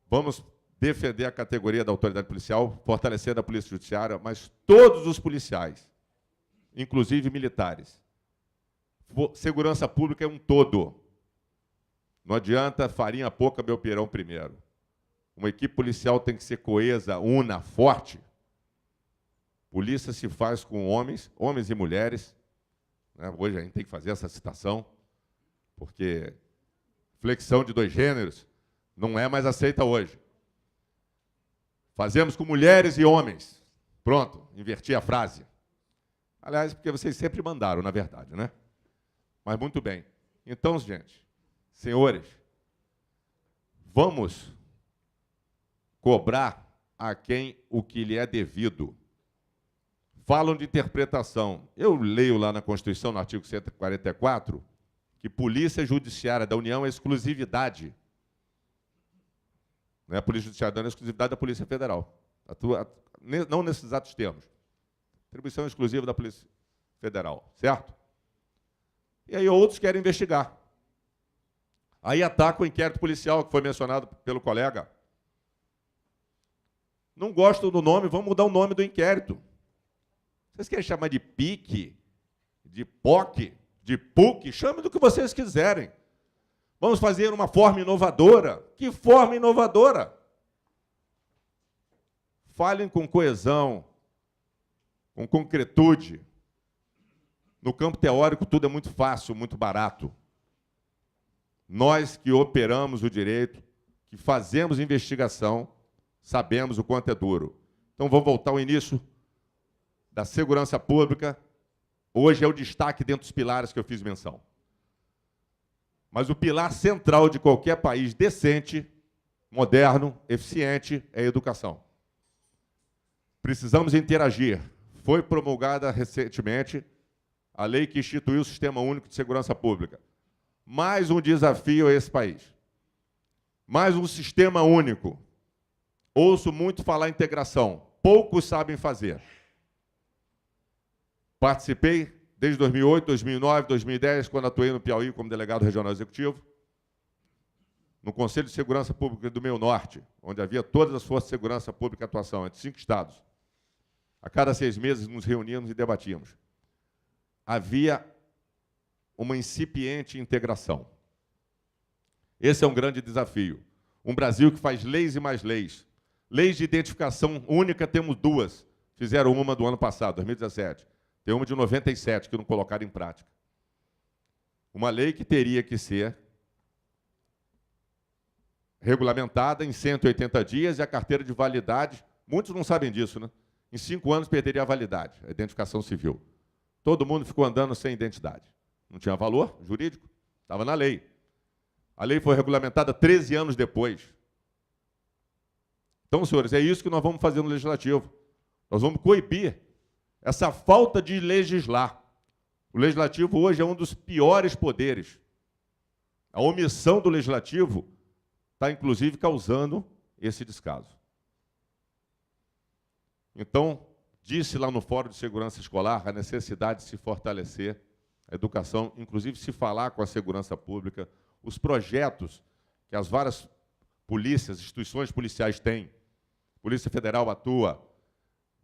Vamos defender a categoria da autoridade policial, fortalecendo a polícia judiciária, mas todos os policiais, inclusive militares. Segurança pública é um todo. Não adianta farinha pouca, meu pirão primeiro. Uma equipe policial tem que ser coesa, una, forte. Polícia se faz com homens e mulheres. Né? Hoje a gente tem que fazer essa citação, porque flexão de dois gêneros não é mais aceita hoje. Fazemos com mulheres e homens. Pronto, inverti a frase. Aliás, porque vocês sempre mandaram, na verdade, né? Mas muito bem. Então, gente, senhores, vamos cobrar a quem o que lhe é devido. Falam de interpretação. Eu leio lá na Constituição, no artigo 144, que Polícia Judiciária da União é exclusividade. A Polícia Judiciária da União é exclusividade da Polícia Federal. Não nesses exatos termos. Atribuição exclusiva da Polícia Federal, certo? E aí outros querem investigar. Aí ataca o inquérito policial, que foi mencionado pelo colega. Não gostam do nome, vamos mudar o nome do inquérito. Vocês querem chamar de PIC, de POC, de PUC? Chame do que vocês quiserem. Vamos fazer uma forma inovadora. Que forma inovadora? Falem com coesão, com concretude. No campo teórico, tudo é muito fácil, muito barato. Nós que operamos o direito, que fazemos investigação, sabemos o quanto é duro. Então, vamos voltar ao início da segurança pública. Hoje é o destaque dentro dos pilares que eu fiz menção. Mas o pilar central de qualquer país decente, moderno, eficiente, é a educação. Precisamos interagir. Foi promulgada recentemente a lei que instituiu o Sistema Único de Segurança Pública. Mais um desafio a esse país. Mais um sistema único. Ouço muito falar em integração. Poucos sabem fazer. Participei desde 2008, 2009, 2010, quando atuei no Piauí como delegado regional executivo, no Conselho de Segurança Pública do Meio Norte, onde havia todas as forças de segurança pública em atuação, entre 5 estados. A cada 6 meses nos reuníamos e debatíamos. Havia uma incipiente integração. Esse é um grande desafio. Um Brasil que faz leis e mais leis. Leis de identificação única, temos 2. Fizeram uma do ano passado, 2017. Tem uma de 97, que não colocaram em prática. Uma lei que teria que ser regulamentada em 180 dias e a carteira de validade, muitos não sabem disso, né? Em 5 anos perderia a validade, a identificação civil. Todo mundo ficou andando sem identidade. Não tinha valor jurídico, estava na lei. A lei foi regulamentada 13 anos depois. Então, senhores, é isso que nós vamos fazer no Legislativo. Nós vamos coibir essa falta de legislar. O Legislativo hoje é um dos piores poderes. A omissão do Legislativo está, inclusive, causando esse descaso. Então, disse lá no Fórum de Segurança Escolar a necessidade de se fortalecer a educação, inclusive se falar com a segurança pública, os projetos que as várias polícias, instituições policiais têm. A Polícia Federal atua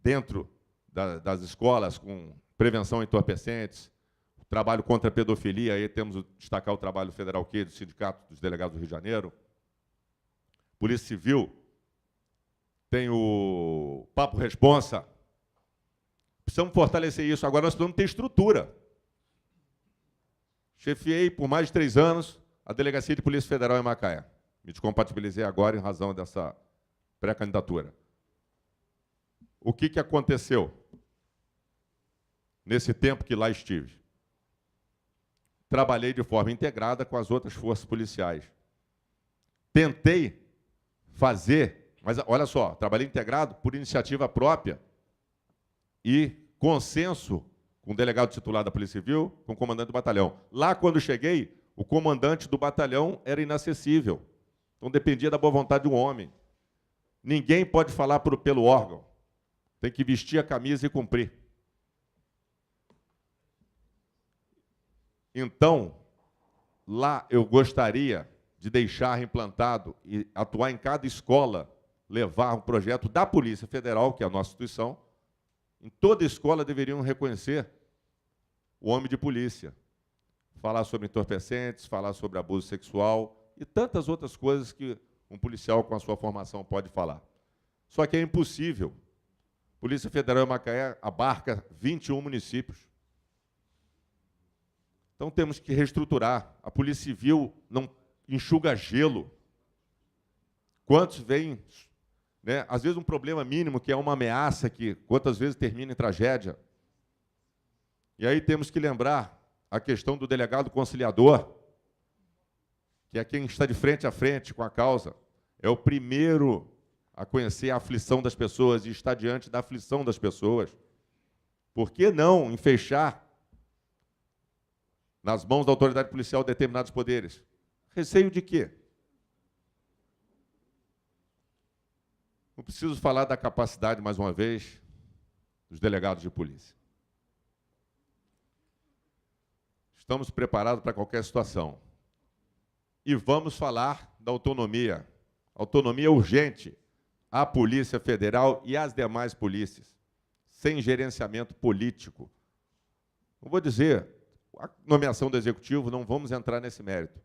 dentro das escolas com prevenção a entorpecentes, o trabalho contra a pedofilia, aí temos que destacar o trabalho federal do Sindicato dos Delegados do Rio de Janeiro. Polícia Civil tem o Papo Responsa. Precisamos fortalecer isso. Agora nós precisamos ter estrutura. Chefiei por mais de 3 anos a Delegacia de Polícia Federal em Macaé. Me descompatibilizei agora em razão dessa pré-candidatura. O que aconteceu nesse tempo que lá estive? Trabalhei de forma integrada com as outras forças policiais. Tentei fazer, mas olha só, trabalhei integrado por iniciativa própria e consenso com o delegado titular da Polícia Civil, com o comandante do batalhão. Lá, quando cheguei, o comandante do batalhão era inacessível. Então, dependia da boa vontade de um homem. Ninguém pode falar pelo órgão. Tem que vestir a camisa e cumprir. Então, lá eu gostaria de deixar implantado e atuar em cada escola, levar um projeto da Polícia Federal, que é a nossa instituição. Em toda escola deveriam reconhecer o homem de polícia. Falar sobre entorpecentes, falar sobre abuso sexual e tantas outras coisas que um policial com a sua formação pode falar. Só que é impossível. A Polícia Federal em Macaé abarca 21 municípios. Então temos que reestruturar. A Polícia Civil não enxuga gelo. Quantos vêm, né? Às vezes um problema mínimo, que é uma ameaça, que quantas vezes termina em tragédia. E aí temos que lembrar a questão do delegado conciliador, que é quem está de frente a frente com a causa. É o primeiro a conhecer a aflição das pessoas e está diante da aflição das pessoas. Por que não em fechar nas mãos da autoridade policial determinados poderes? Receio de quê? Não preciso falar da capacidade, mais uma vez, dos delegados de polícia. Estamos preparados para qualquer situação. E vamos falar da autonomia. Autonomia urgente à Polícia Federal e às demais polícias, sem gerenciamento político. Não vou dizer a nomeação do Executivo, não vamos entrar nesse mérito.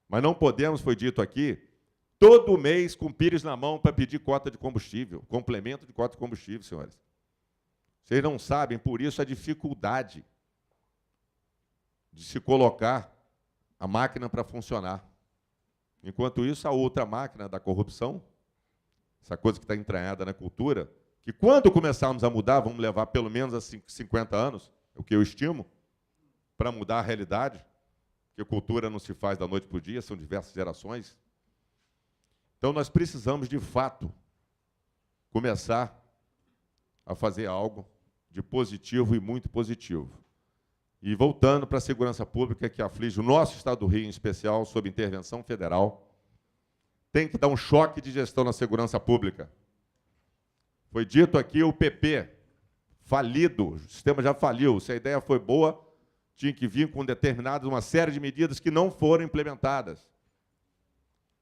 Mas não podemos, foi dito aqui, todo mês com pires na mão para pedir cota de combustível, complemento de cota de combustível, senhores. Vocês não sabem, por isso a dificuldade de se colocar a máquina para funcionar. Enquanto isso, a outra máquina da corrupção, essa coisa que está entranhada na cultura, que quando começarmos a mudar, vamos levar pelo menos a 50 anos, é o que eu estimo, para mudar a realidade, porque cultura não se faz da noite para o dia, são diversas gerações. Então, nós precisamos, de fato, começar a fazer algo de positivo e muito positivo. E voltando para a segurança pública, que aflige o nosso Estado do Rio, em especial, sob intervenção federal, tem que dar um choque de gestão na segurança pública. Foi dito aqui o PP, falido, o sistema já faliu. Se a ideia foi boa, tinha que vir com determinadas, uma série de medidas que não foram implementadas.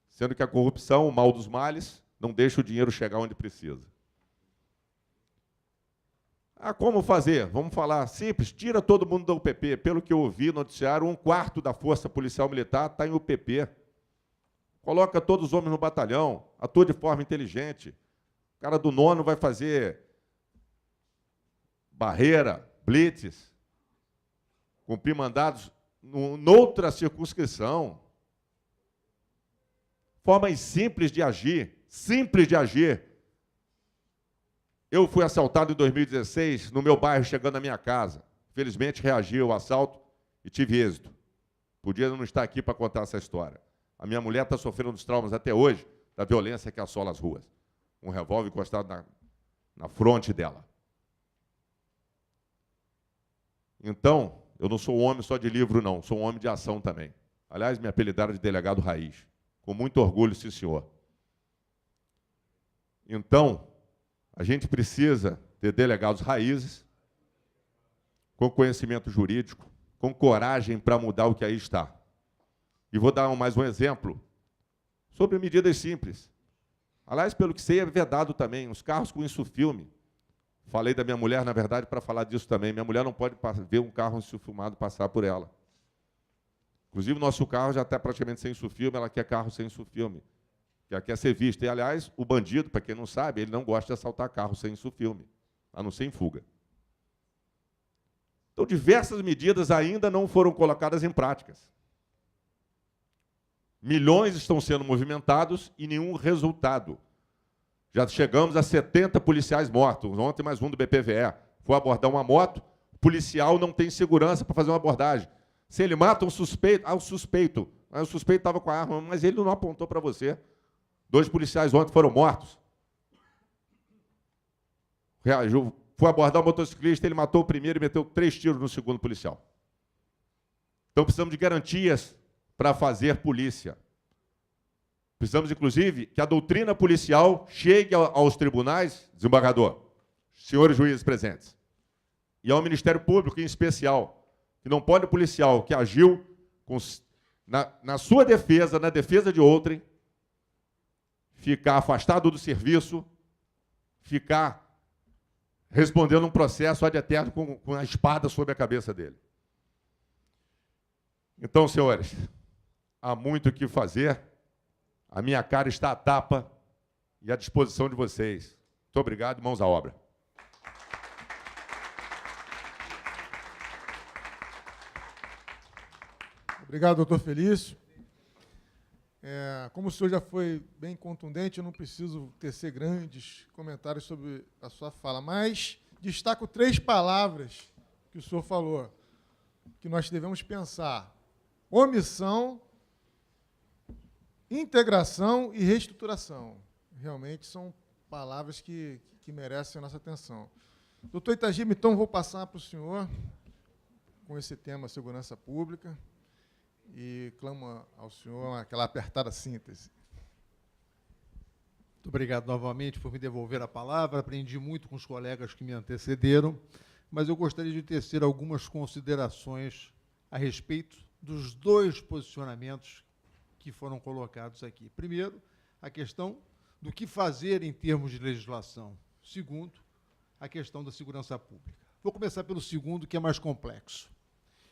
Sendo que a corrupção, o mal dos males, não deixa o dinheiro chegar onde precisa. Ah, como fazer? Vamos falar simples, tira todo mundo da UPP. Pelo que eu ouvi no noticiário, 1/4 da Força Policial Militar está em UPP. Coloca todos os homens no batalhão, atua de forma inteligente. O cara do 9º vai fazer barreira, blitz, cumprir mandados noutra circunscrição. Formas simples de agir, simples de agir. Eu fui assaltado em 2016, no meu bairro, chegando à minha casa. Felizmente, reagi ao assalto e tive êxito. Podia não estar aqui para contar essa história. A minha mulher está sofrendo dos traumas até hoje da violência que assola as ruas. Um revólver encostado na fronte dela. Então, eu não sou um homem só de livro, não. Sou um homem de ação também. Aliás, me apelidaram de delegado raiz. Com muito orgulho, sim, senhor. Então, a gente precisa ter delegados raízes, com conhecimento jurídico, com coragem para mudar o que aí está. E vou dar mais um exemplo sobre medidas simples. Aliás, pelo que sei, é vedado também, os carros com insufilme. Falei da minha mulher, na verdade, para falar disso também. Minha mulher não pode ver um carro insufilmado passar por ela. Inclusive, o nosso carro já está praticamente sem insufilme, ela quer carro sem insufilme. Ela quer ser vista. E, aliás, o bandido, para quem não sabe, ele não gosta de assaltar carro sem insufilme, a não ser em fuga. Então, diversas medidas ainda não foram colocadas em práticas. Milhões estão sendo movimentados e nenhum resultado. Já chegamos a 70 policiais mortos. Ontem, mais um do BPVE. Foi abordar uma moto, o policial não tem segurança para fazer uma abordagem. Se ele mata um suspeito, o suspeito estava com a arma, mas ele não apontou para você. 2 policiais ontem foram mortos. Reagiu, foi abordar o motociclista, ele matou o primeiro e meteu 3 tiros no segundo policial. Então, precisamos de garantias para fazer polícia. Precisamos, inclusive, que a doutrina policial chegue aos tribunais, desembargador, senhores juízes presentes, e ao Ministério Público em especial, que não pode o policial que agiu na sua defesa, na defesa de outrem, ficar afastado do serviço, ficar respondendo um processo ad eterno com a espada sobre a cabeça dele. Então, senhores, há muito o que fazer. A minha cara está à tapa e à disposição de vocês. Muito obrigado, mãos à obra. Obrigado, doutor Felício. Como o senhor já foi bem contundente, eu não preciso tecer grandes comentários sobre a sua fala, mas destaco 3 palavras que o senhor falou, que nós devemos pensar: omissão, integração e reestruturação. Realmente são palavras que merecem a nossa atenção. Doutor Itagiba, então, vou passar para o senhor com esse tema segurança pública e clamo ao senhor aquela apertada síntese. Muito obrigado novamente por me devolver a palavra. Aprendi muito com os colegas que me antecederam, mas eu gostaria de tecer algumas considerações a respeito dos 2 posicionamentos que foram colocados aqui. Primeiro, a questão do que fazer em termos de legislação. Segundo, a questão da segurança pública. Vou começar pelo segundo, que é mais complexo.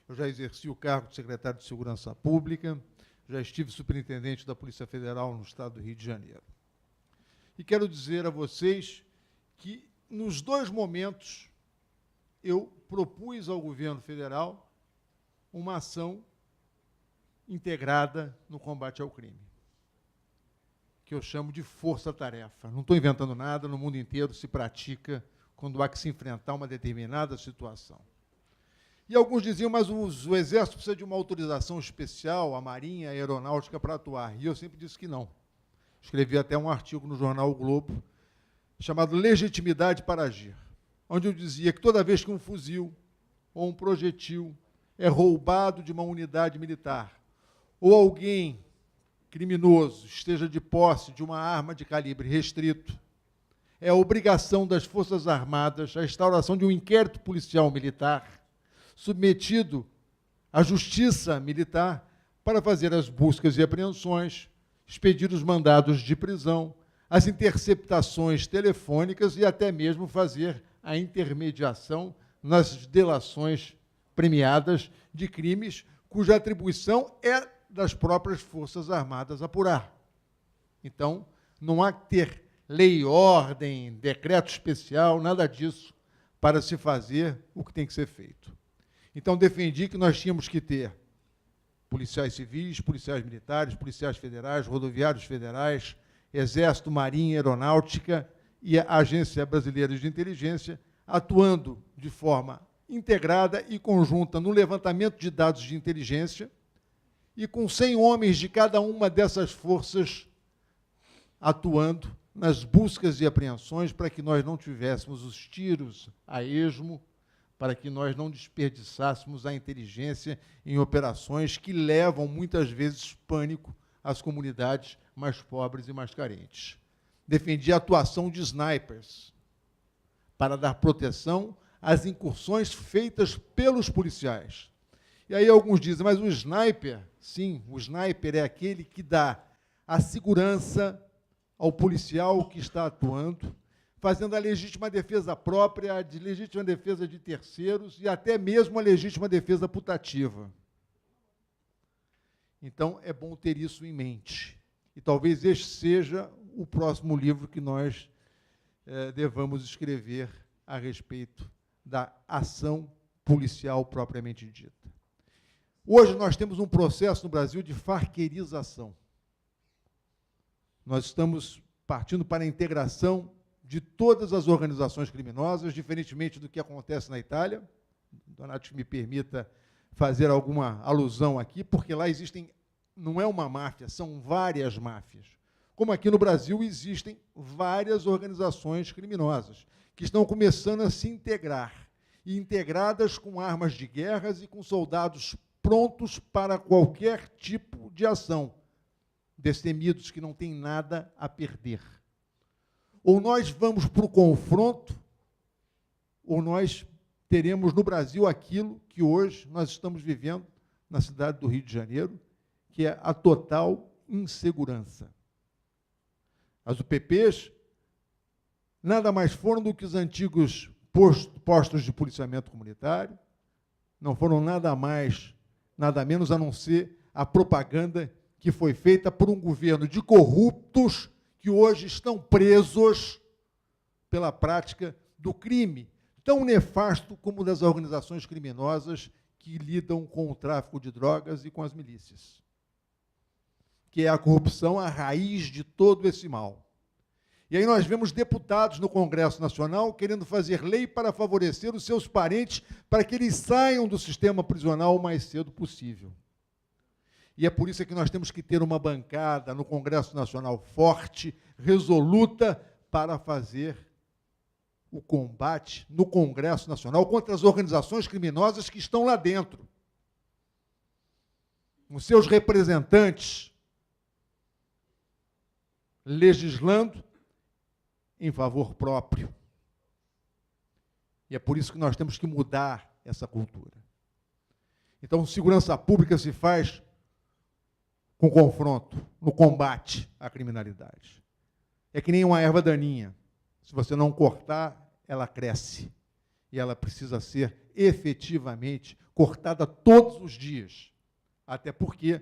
Eu já exerci o cargo de secretário de Segurança Pública, já estive superintendente da Polícia Federal no estado do Rio de Janeiro. E quero dizer a vocês que, nos 2 momentos, eu propus ao governo federal uma ação integrada no combate ao crime, que eu chamo de força-tarefa. Não estou inventando nada, no mundo inteiro se pratica quando há que se enfrentar uma determinada situação. E alguns diziam, mas o Exército precisa de uma autorização especial, a Marinha, a Aeronáutica, para atuar. E eu sempre disse que não. Escrevi até um artigo no jornal O Globo, chamado Legitimidade para Agir, onde eu dizia que toda vez que um fuzil ou um projetil é roubado de uma unidade militar, ou alguém criminoso esteja de posse de uma arma de calibre restrito, é a obrigação das Forças Armadas a instauração de um inquérito policial militar submetido à Justiça Militar para fazer as buscas e apreensões, expedir os mandados de prisão, as interceptações telefônicas e até mesmo fazer a intermediação nas delações premiadas de crimes cuja atribuição é das próprias Forças Armadas apurar. Então, não há que ter lei, ordem, decreto especial, nada disso, para se fazer o que tem que ser feito. Então, defendi que nós tínhamos que ter policiais civis, policiais militares, policiais federais, rodoviários federais, Exército, Marinha, Aeronáutica e a Agência Brasileira de Inteligência, atuando de forma integrada e conjunta no levantamento de dados de inteligência e com 100 homens de cada uma dessas forças atuando nas buscas e apreensões para que nós não tivéssemos os tiros a esmo, para que nós não desperdiçássemos a inteligência em operações que levam, muitas vezes, pânico às comunidades mais pobres e mais carentes. Defendi a atuação de snipers para dar proteção às incursões feitas pelos policiais. E aí alguns dizem, mas o sniper, sim, o sniper é aquele que dá a segurança ao policial que está atuando, fazendo a legítima defesa própria, a legítima defesa de terceiros e até mesmo a legítima defesa putativa. Então, é bom ter isso em mente. E talvez este seja o próximo livro que nós devamos escrever a respeito da ação policial propriamente dita. Hoje nós temos um processo no Brasil de farqueirização. Nós estamos partindo para a integração de todas as organizações criminosas, diferentemente do que acontece na Itália. Donato, me permita fazer alguma alusão aqui, porque lá existem, não é uma máfia, são várias máfias. Como aqui no Brasil existem várias organizações criminosas que estão começando a se integrar, e integradas com armas de guerra e com soldados prontos para qualquer tipo de ação, destemidos que não têm nada a perder. Ou nós vamos para o confronto, ou nós teremos no Brasil aquilo que hoje nós estamos vivendo na cidade do Rio de Janeiro, que é a total insegurança. As UPPs nada mais foram do que os antigos postos de policiamento comunitário, não foram nada mais, nada menos a não ser a propaganda que foi feita por um governo de corruptos que hoje estão presos pela prática do crime, tão nefasto como das organizações criminosas que lidam com o tráfico de drogas e com as milícias, que é a corrupção a raiz de todo esse mal. E aí nós vemos deputados no Congresso Nacional querendo fazer lei para favorecer os seus parentes para que eles saiam do sistema prisional o mais cedo possível. E é por isso que nós temos que ter uma bancada no Congresso Nacional forte, resoluta, para fazer o combate no Congresso Nacional contra as organizações criminosas que estão lá dentro. Os seus representantes legislando em favor próprio. E é por isso que nós temos que mudar essa cultura. Então, segurança pública se faz com confronto, no combate à criminalidade. É que nem uma erva daninha. Se você não cortar, ela cresce. E ela precisa ser efetivamente cortada todos os dias. Até porque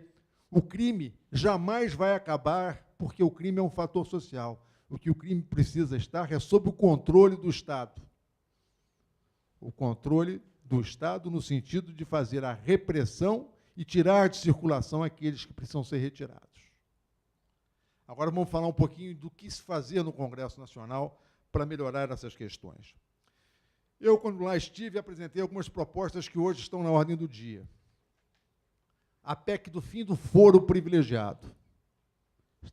o crime jamais vai acabar, porque o crime é um fator social. O que o crime precisa estar é sob o controle do Estado. O controle do Estado no sentido de fazer a repressão e tirar de circulação aqueles que precisam ser retirados. Agora vamos falar um pouquinho do que se fazer no Congresso Nacional para melhorar essas questões. Eu, quando lá estive, apresentei algumas propostas que hoje estão na ordem do dia. A PEC do fim do foro privilegiado.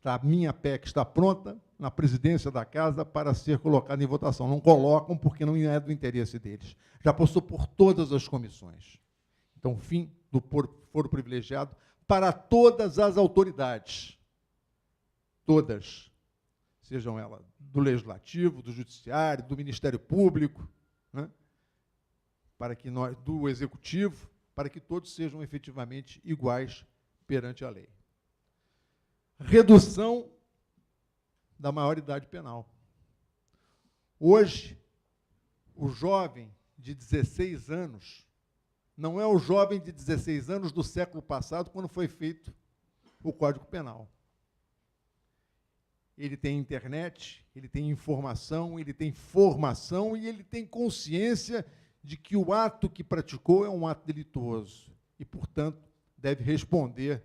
A minha PEC está pronta na presidência da Casa para ser colocada em votação. Não colocam porque não é do interesse deles. Já passou por todas as comissões. Então, fim do foro privilegiado para todas as autoridades. Todas. sejam elas do Legislativo, do Judiciário, do Ministério Público, né, para que nós, do Executivo, para que todos sejam efetivamente iguais perante a lei. Redução da maioridade penal. Hoje, o jovem de 16 anos não é o jovem de 16 anos do século passado, quando foi feito o Código Penal. Ele tem internet, ele tem informação, ele tem formação e ele tem consciência de que o ato que praticou é um ato delituoso e, portanto, deve responder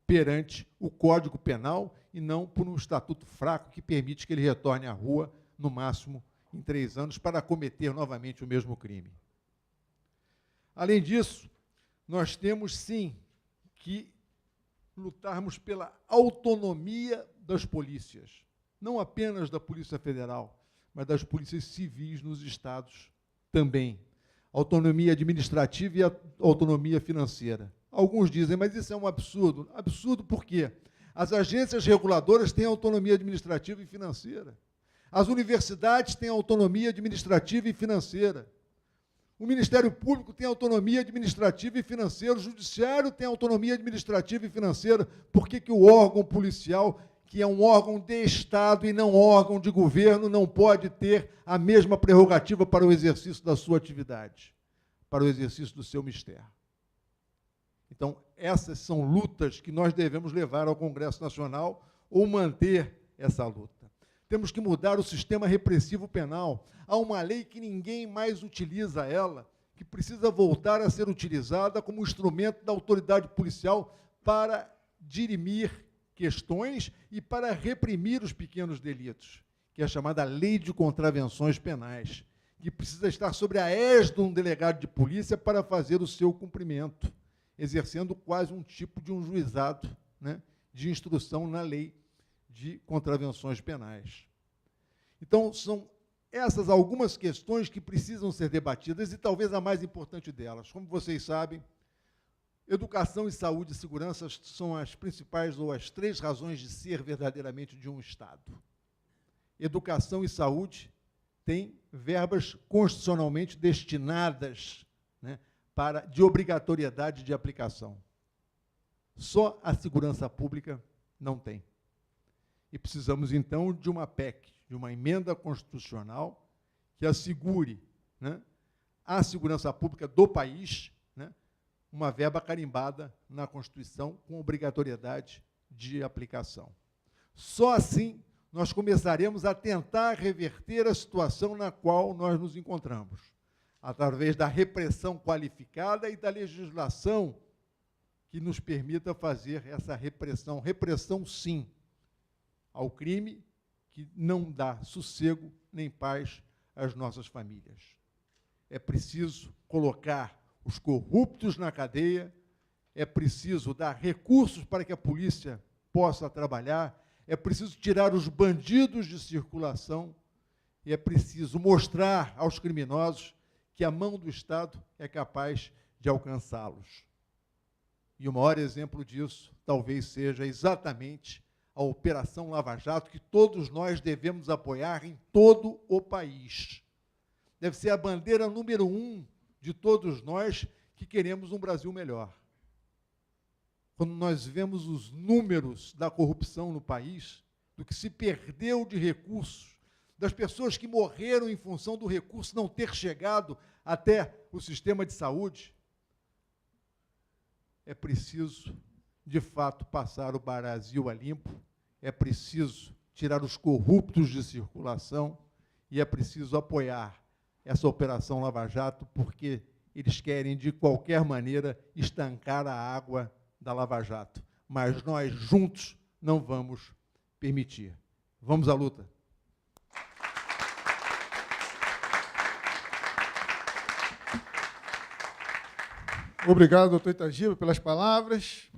perante o Código Penal e não por um estatuto fraco que permite que ele retorne à rua, no máximo, em 3 anos, para cometer novamente o mesmo crime. Além disso, nós temos, sim, que lutarmos pela autonomia das polícias, não apenas da Polícia Federal, mas das polícias civis nos estados também. Autonomia administrativa e autonomia financeira. Alguns dizem, mas isso é um absurdo. Absurdo por quê? As agências reguladoras têm autonomia administrativa e financeira. As universidades têm autonomia administrativa e financeira. O Ministério Público tem autonomia administrativa e financeira. O Judiciário tem autonomia administrativa e financeira. Por que que o órgão policial, que é um órgão de Estado e não órgão de governo, não pode ter a mesma prerrogativa para o exercício da sua atividade, para o exercício do seu mistério? Então, essas são lutas que nós devemos levar ao Congresso Nacional ou manter essa luta. Temos que mudar o sistema repressivo penal. Há uma lei que ninguém mais utiliza ela, que precisa voltar a ser utilizada como instrumento da autoridade policial para dirimir questões e para reprimir os pequenos delitos, que é a chamada Lei de Contravenções Penais, que precisa estar sobre a égide de um delegado de polícia para fazer o seu cumprimento, exercendo quase um tipo de um juizado, né, de instrução na lei de contravenções penais. Então, são essas algumas questões que precisam ser debatidas, e talvez a mais importante delas. Como vocês sabem, educação e saúde e segurança são as principais ou as 3 razões de ser verdadeiramente de um Estado. Educação e saúde têm verbas constitucionalmente destinadas, né, de obrigatoriedade de aplicação. Só a segurança pública não tem. E precisamos, então, de uma PEC, de uma emenda constitucional que assegure, né, à segurança pública do país, né, uma verba carimbada na Constituição com obrigatoriedade de aplicação. Só assim nós começaremos a tentar reverter a situação na qual nós nos encontramos, através da repressão qualificada e da legislação que nos permita fazer essa repressão. Repressão, sim, ao crime que não dá sossego nem paz às nossas famílias. É preciso colocar os corruptos na cadeia, é preciso dar recursos para que a polícia possa trabalhar, é preciso tirar os bandidos de circulação e é preciso mostrar aos criminosos que a mão do Estado é capaz de alcançá-los. E o maior exemplo disso talvez seja exatamente a Operação Lava Jato, que todos nós devemos apoiar em todo o país. Deve ser a bandeira número 1 de todos nós que queremos um Brasil melhor. Quando nós vemos os números da corrupção no país, do que se perdeu de recursos, das pessoas que morreram em função do recurso não ter chegado até o sistema de saúde, é preciso, de fato, passar o Brasil a limpo, é preciso tirar os corruptos de circulação e é preciso apoiar essa Operação Lava Jato, porque eles querem, de qualquer maneira, estancar a água da Lava Jato. Mas nós, juntos, não vamos permitir. Vamos à luta. Obrigado, doutor Itagiba, pelas palavras.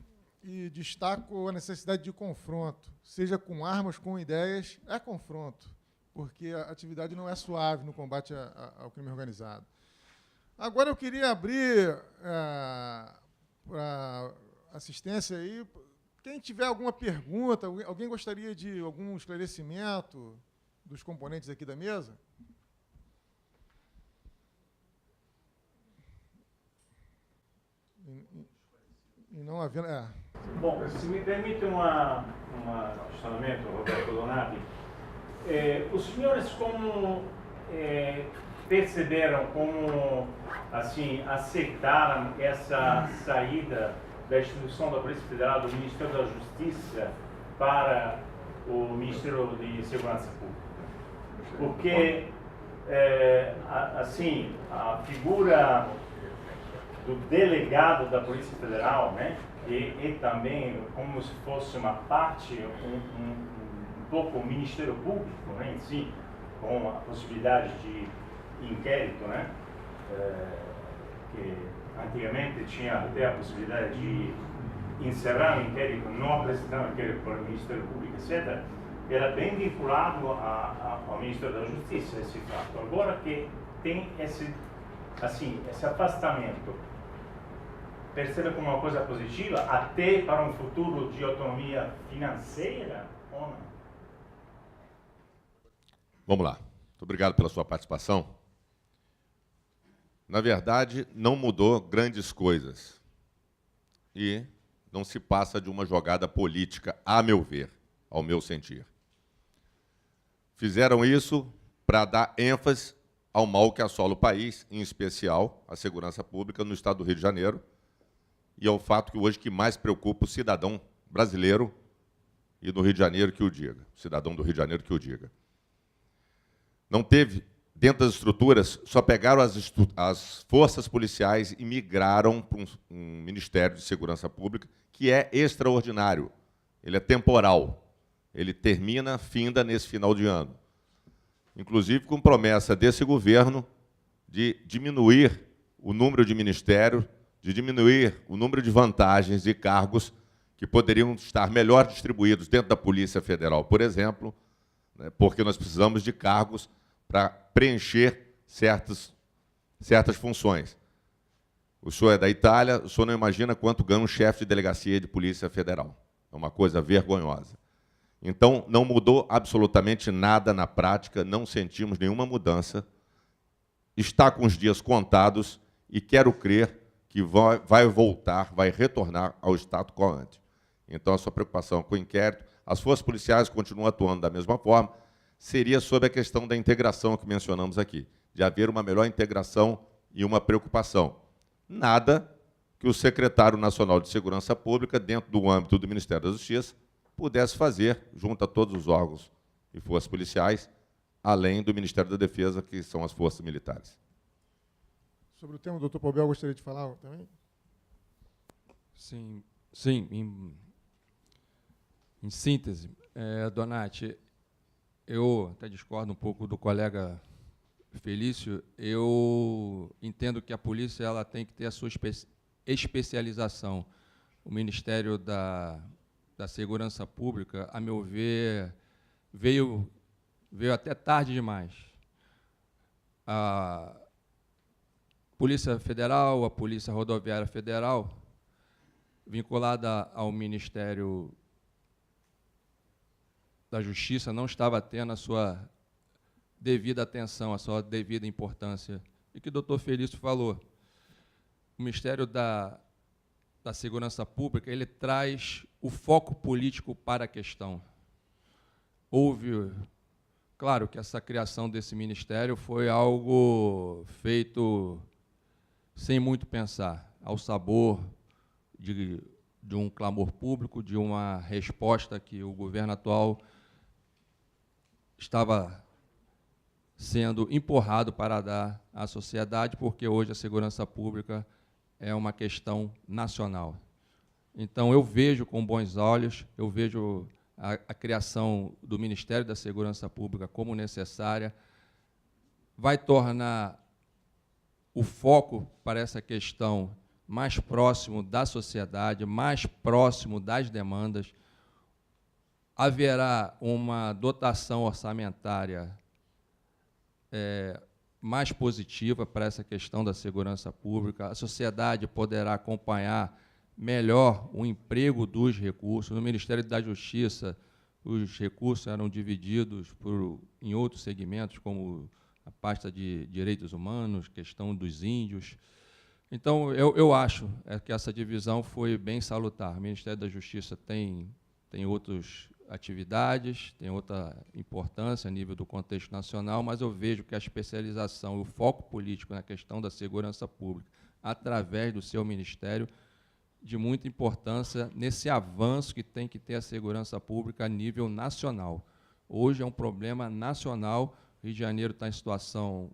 E destaco a necessidade de confronto, seja com armas, com ideias, é confronto, porque a atividade não é suave no combate ao crime organizado. Agora eu queria abrir para assistência aí Quem tiver alguma pergunta, alguém gostaria de algum esclarecimento dos componentes aqui da mesa? E não havendo... Bom, se me permite um questionamento, Roberto Donati. Os senhores como perceberam, como assim aceitaram essa saída da instituição da Polícia Federal, do Ministério da Justiça, para o Ministério de Segurança Pública? Porque, assim, a figura do delegado da Polícia Federal, né, e também como se fosse uma parte, um pouco o Ministério Público, né, em si, com a possibilidade de inquérito, né, que antigamente tinha até a possibilidade de encerrar o inquérito, não apresentar o inquérito para o Ministério Público, etc., era bem vinculado ao Ministério da Justiça, esse fato. Agora que tem esse afastamento, percebe como uma coisa positiva, até para um futuro de autonomia financeira, ou não? Vamos lá. Muito obrigado pela sua participação. Na verdade, não mudou grandes coisas. E não se passa de uma jogada política, a meu ver, ao meu sentir. Fizeram isso para dar ênfase ao mal que assola o país, em especial a segurança pública no estado do Rio de Janeiro, e ao fato que hoje que mais preocupa o cidadão brasileiro e do Rio de Janeiro que o diga, o cidadão do Rio de Janeiro que o diga. Não teve, dentro das estruturas, só pegaram as forças policiais e migraram para um Ministério de Segurança Pública que é extraordinário, ele é temporal, ele termina, finda nesse final de ano. Inclusive com promessa desse governo de diminuir o número de ministérios, de diminuir o número de vantagens e cargos que poderiam estar melhor distribuídos dentro da Polícia Federal, por exemplo, né, porque nós precisamos de cargos para preencher certas funções. O senhor é da Itália, o senhor não imagina quanto ganha um chefe de delegacia de Polícia Federal. É uma coisa vergonhosa. Então, não mudou absolutamente nada na prática, não sentimos nenhuma mudança, está com os dias contados e quero crer que vai voltar, vai retornar ao status quo ante. Então, a sua preocupação com o inquérito, as forças policiais continuam atuando da mesma forma, seria sobre a questão da integração que mencionamos aqui, de haver uma melhor integração e uma preocupação. Nada que o secretário nacional de Segurança Pública, dentro do âmbito do Ministério da Justiça, pudesse fazer, junto a todos os órgãos e forças policiais, além do Ministério da Defesa, que são as forças militares. Sobre o tema, o doutor Paubel gostaria de falar também? Sim, em síntese, Donati, eu até discordo um pouco do colega Felício, eu entendo que a polícia ela tem que ter a sua especialização. O Ministério da Segurança Pública, a meu ver, veio até tarde demais. A Polícia Federal, a Polícia Rodoviária Federal, vinculada ao Ministério da Justiça, não estava tendo a sua devida atenção, a sua devida importância. E que o doutor Felício falou, o Ministério da Segurança Pública, ele traz o foco político para a questão. Houve, claro que essa criação desse ministério foi algo feito sem muito pensar, ao sabor de um clamor público, de uma resposta que o governo atual estava sendo empurrado para dar à sociedade, porque hoje a segurança pública é uma questão nacional. Então, eu vejo com bons olhos, eu vejo a criação do Ministério da Segurança Pública como necessária, vai tornar o foco para essa questão mais próximo da sociedade, mais próximo das demandas. Haverá uma dotação orçamentária mais positiva para essa questão da segurança pública. A sociedade poderá acompanhar melhor o emprego dos recursos. No Ministério da Justiça, os recursos eram divididos em outros segmentos, como a pasta de direitos humanos, questão dos índios. Então, eu acho que essa divisão foi bem salutar. O Ministério da Justiça tem outras atividades, tem outra importância a nível do contexto nacional, mas eu vejo que a especialização e o foco político na questão da segurança pública, através do seu ministério, de muita importância nesse avanço que tem que ter a segurança pública a nível nacional. Hoje é um problema nacional, o Rio de Janeiro está em situação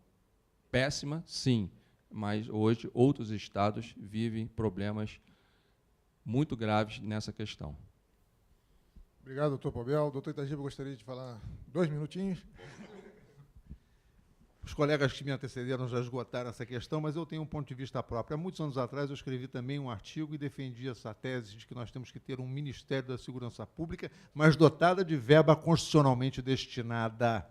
péssima, sim, mas hoje outros estados vivem problemas muito graves nessa questão. Obrigado, doutor Pobel. Doutor Itagiba, gostaria de falar 2 minutinhos. Os colegas que me antecederam já esgotaram essa questão, mas eu tenho um ponto de vista próprio. Há muitos anos atrás, eu escrevi também um artigo e defendi essa tese de que nós temos que ter um Ministério da Segurança Pública, mas dotada de verba constitucionalmente destinada.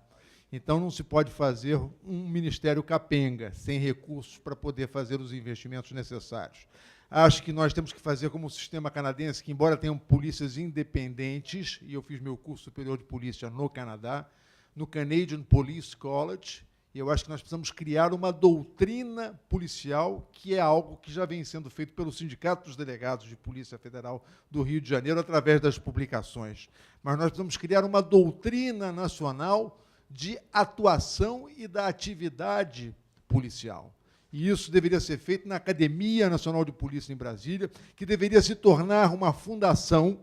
Então, não se pode fazer um ministério capenga, sem recursos para poder fazer os investimentos necessários. Acho que nós temos que fazer como o sistema canadense, que, embora tenham polícias independentes, e eu fiz meu curso superior de polícia no Canadá, no Canadian Police College, e eu acho que nós precisamos criar uma doutrina policial, que é algo que já vem sendo feito pelo Sindicato dos Delegados de Polícia Federal do Rio de Janeiro, através das publicações. Mas nós precisamos criar uma doutrina nacional de atuação e da atividade policial. E isso deveria ser feito na Academia Nacional de Polícia em Brasília, que deveria se tornar uma fundação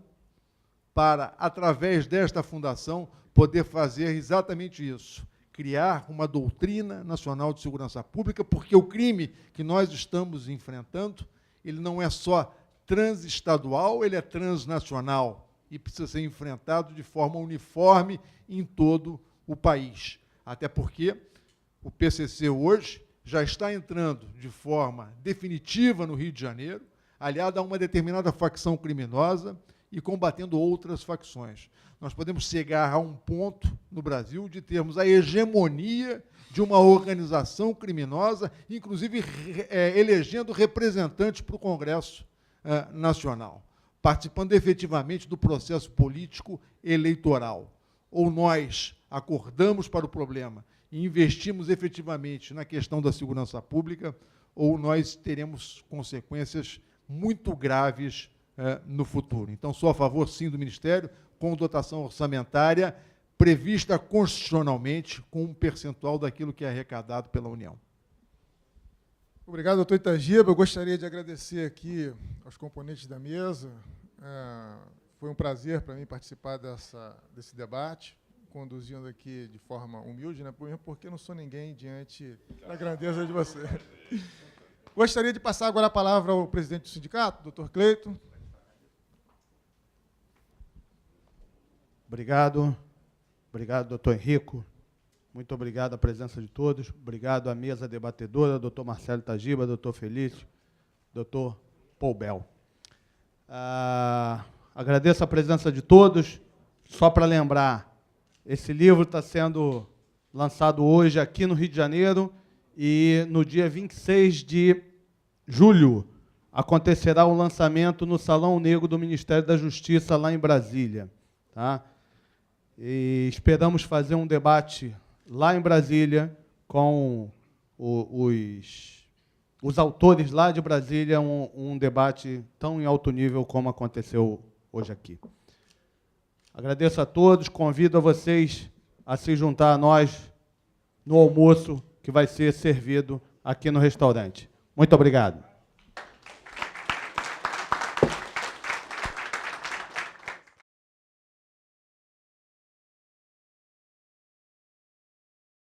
para, através desta fundação, poder fazer exatamente isso, criar uma doutrina nacional de segurança pública, porque o crime que nós estamos enfrentando, ele não é só transestadual, ele é transnacional e precisa ser enfrentado de forma uniforme em todo o país. Até porque o PCC hoje já está entrando de forma definitiva no Rio de Janeiro, aliado a uma determinada facção criminosa e combatendo outras facções. Nós podemos chegar a um ponto no Brasil de termos a hegemonia de uma organização criminosa, inclusive elegendo representantes para o Congresso Nacional, participando efetivamente do processo político eleitoral. Ou nós acordamos para o problema e investimos efetivamente na questão da segurança pública, ou nós teremos consequências muito graves no futuro. Então, sou a favor, sim, do Ministério, com dotação orçamentária prevista constitucionalmente, com um percentual daquilo que é arrecadado pela União. Obrigado, doutor Itagiba. Eu gostaria de agradecer aqui aos componentes da mesa. Foi um prazer para mim participar desse debate, conduzindo aqui de forma humilde, né, porque eu não sou ninguém diante da grandeza de você. Gostaria de passar agora a palavra ao presidente do sindicato, doutor Cleiton. Obrigado. Obrigado, doutor Henrico. Muito obrigado à presença de todos. Obrigado à mesa debatedora, doutor Marcelo Itagiba, doutor Felício, doutor Pobel. Agradeço a presença de todos. Só para lembrar, esse livro está sendo lançado hoje aqui no Rio de Janeiro e no dia 26 de julho acontecerá o lançamento no Salão Negro do Ministério da Justiça, lá em Brasília. Tá? E esperamos fazer um debate lá em Brasília com os autores lá de Brasília, um debate tão em alto nível como aconteceu hoje aqui. Agradeço a todos, convido a vocês a se juntar a nós no almoço que vai ser servido aqui no restaurante. Muito obrigado.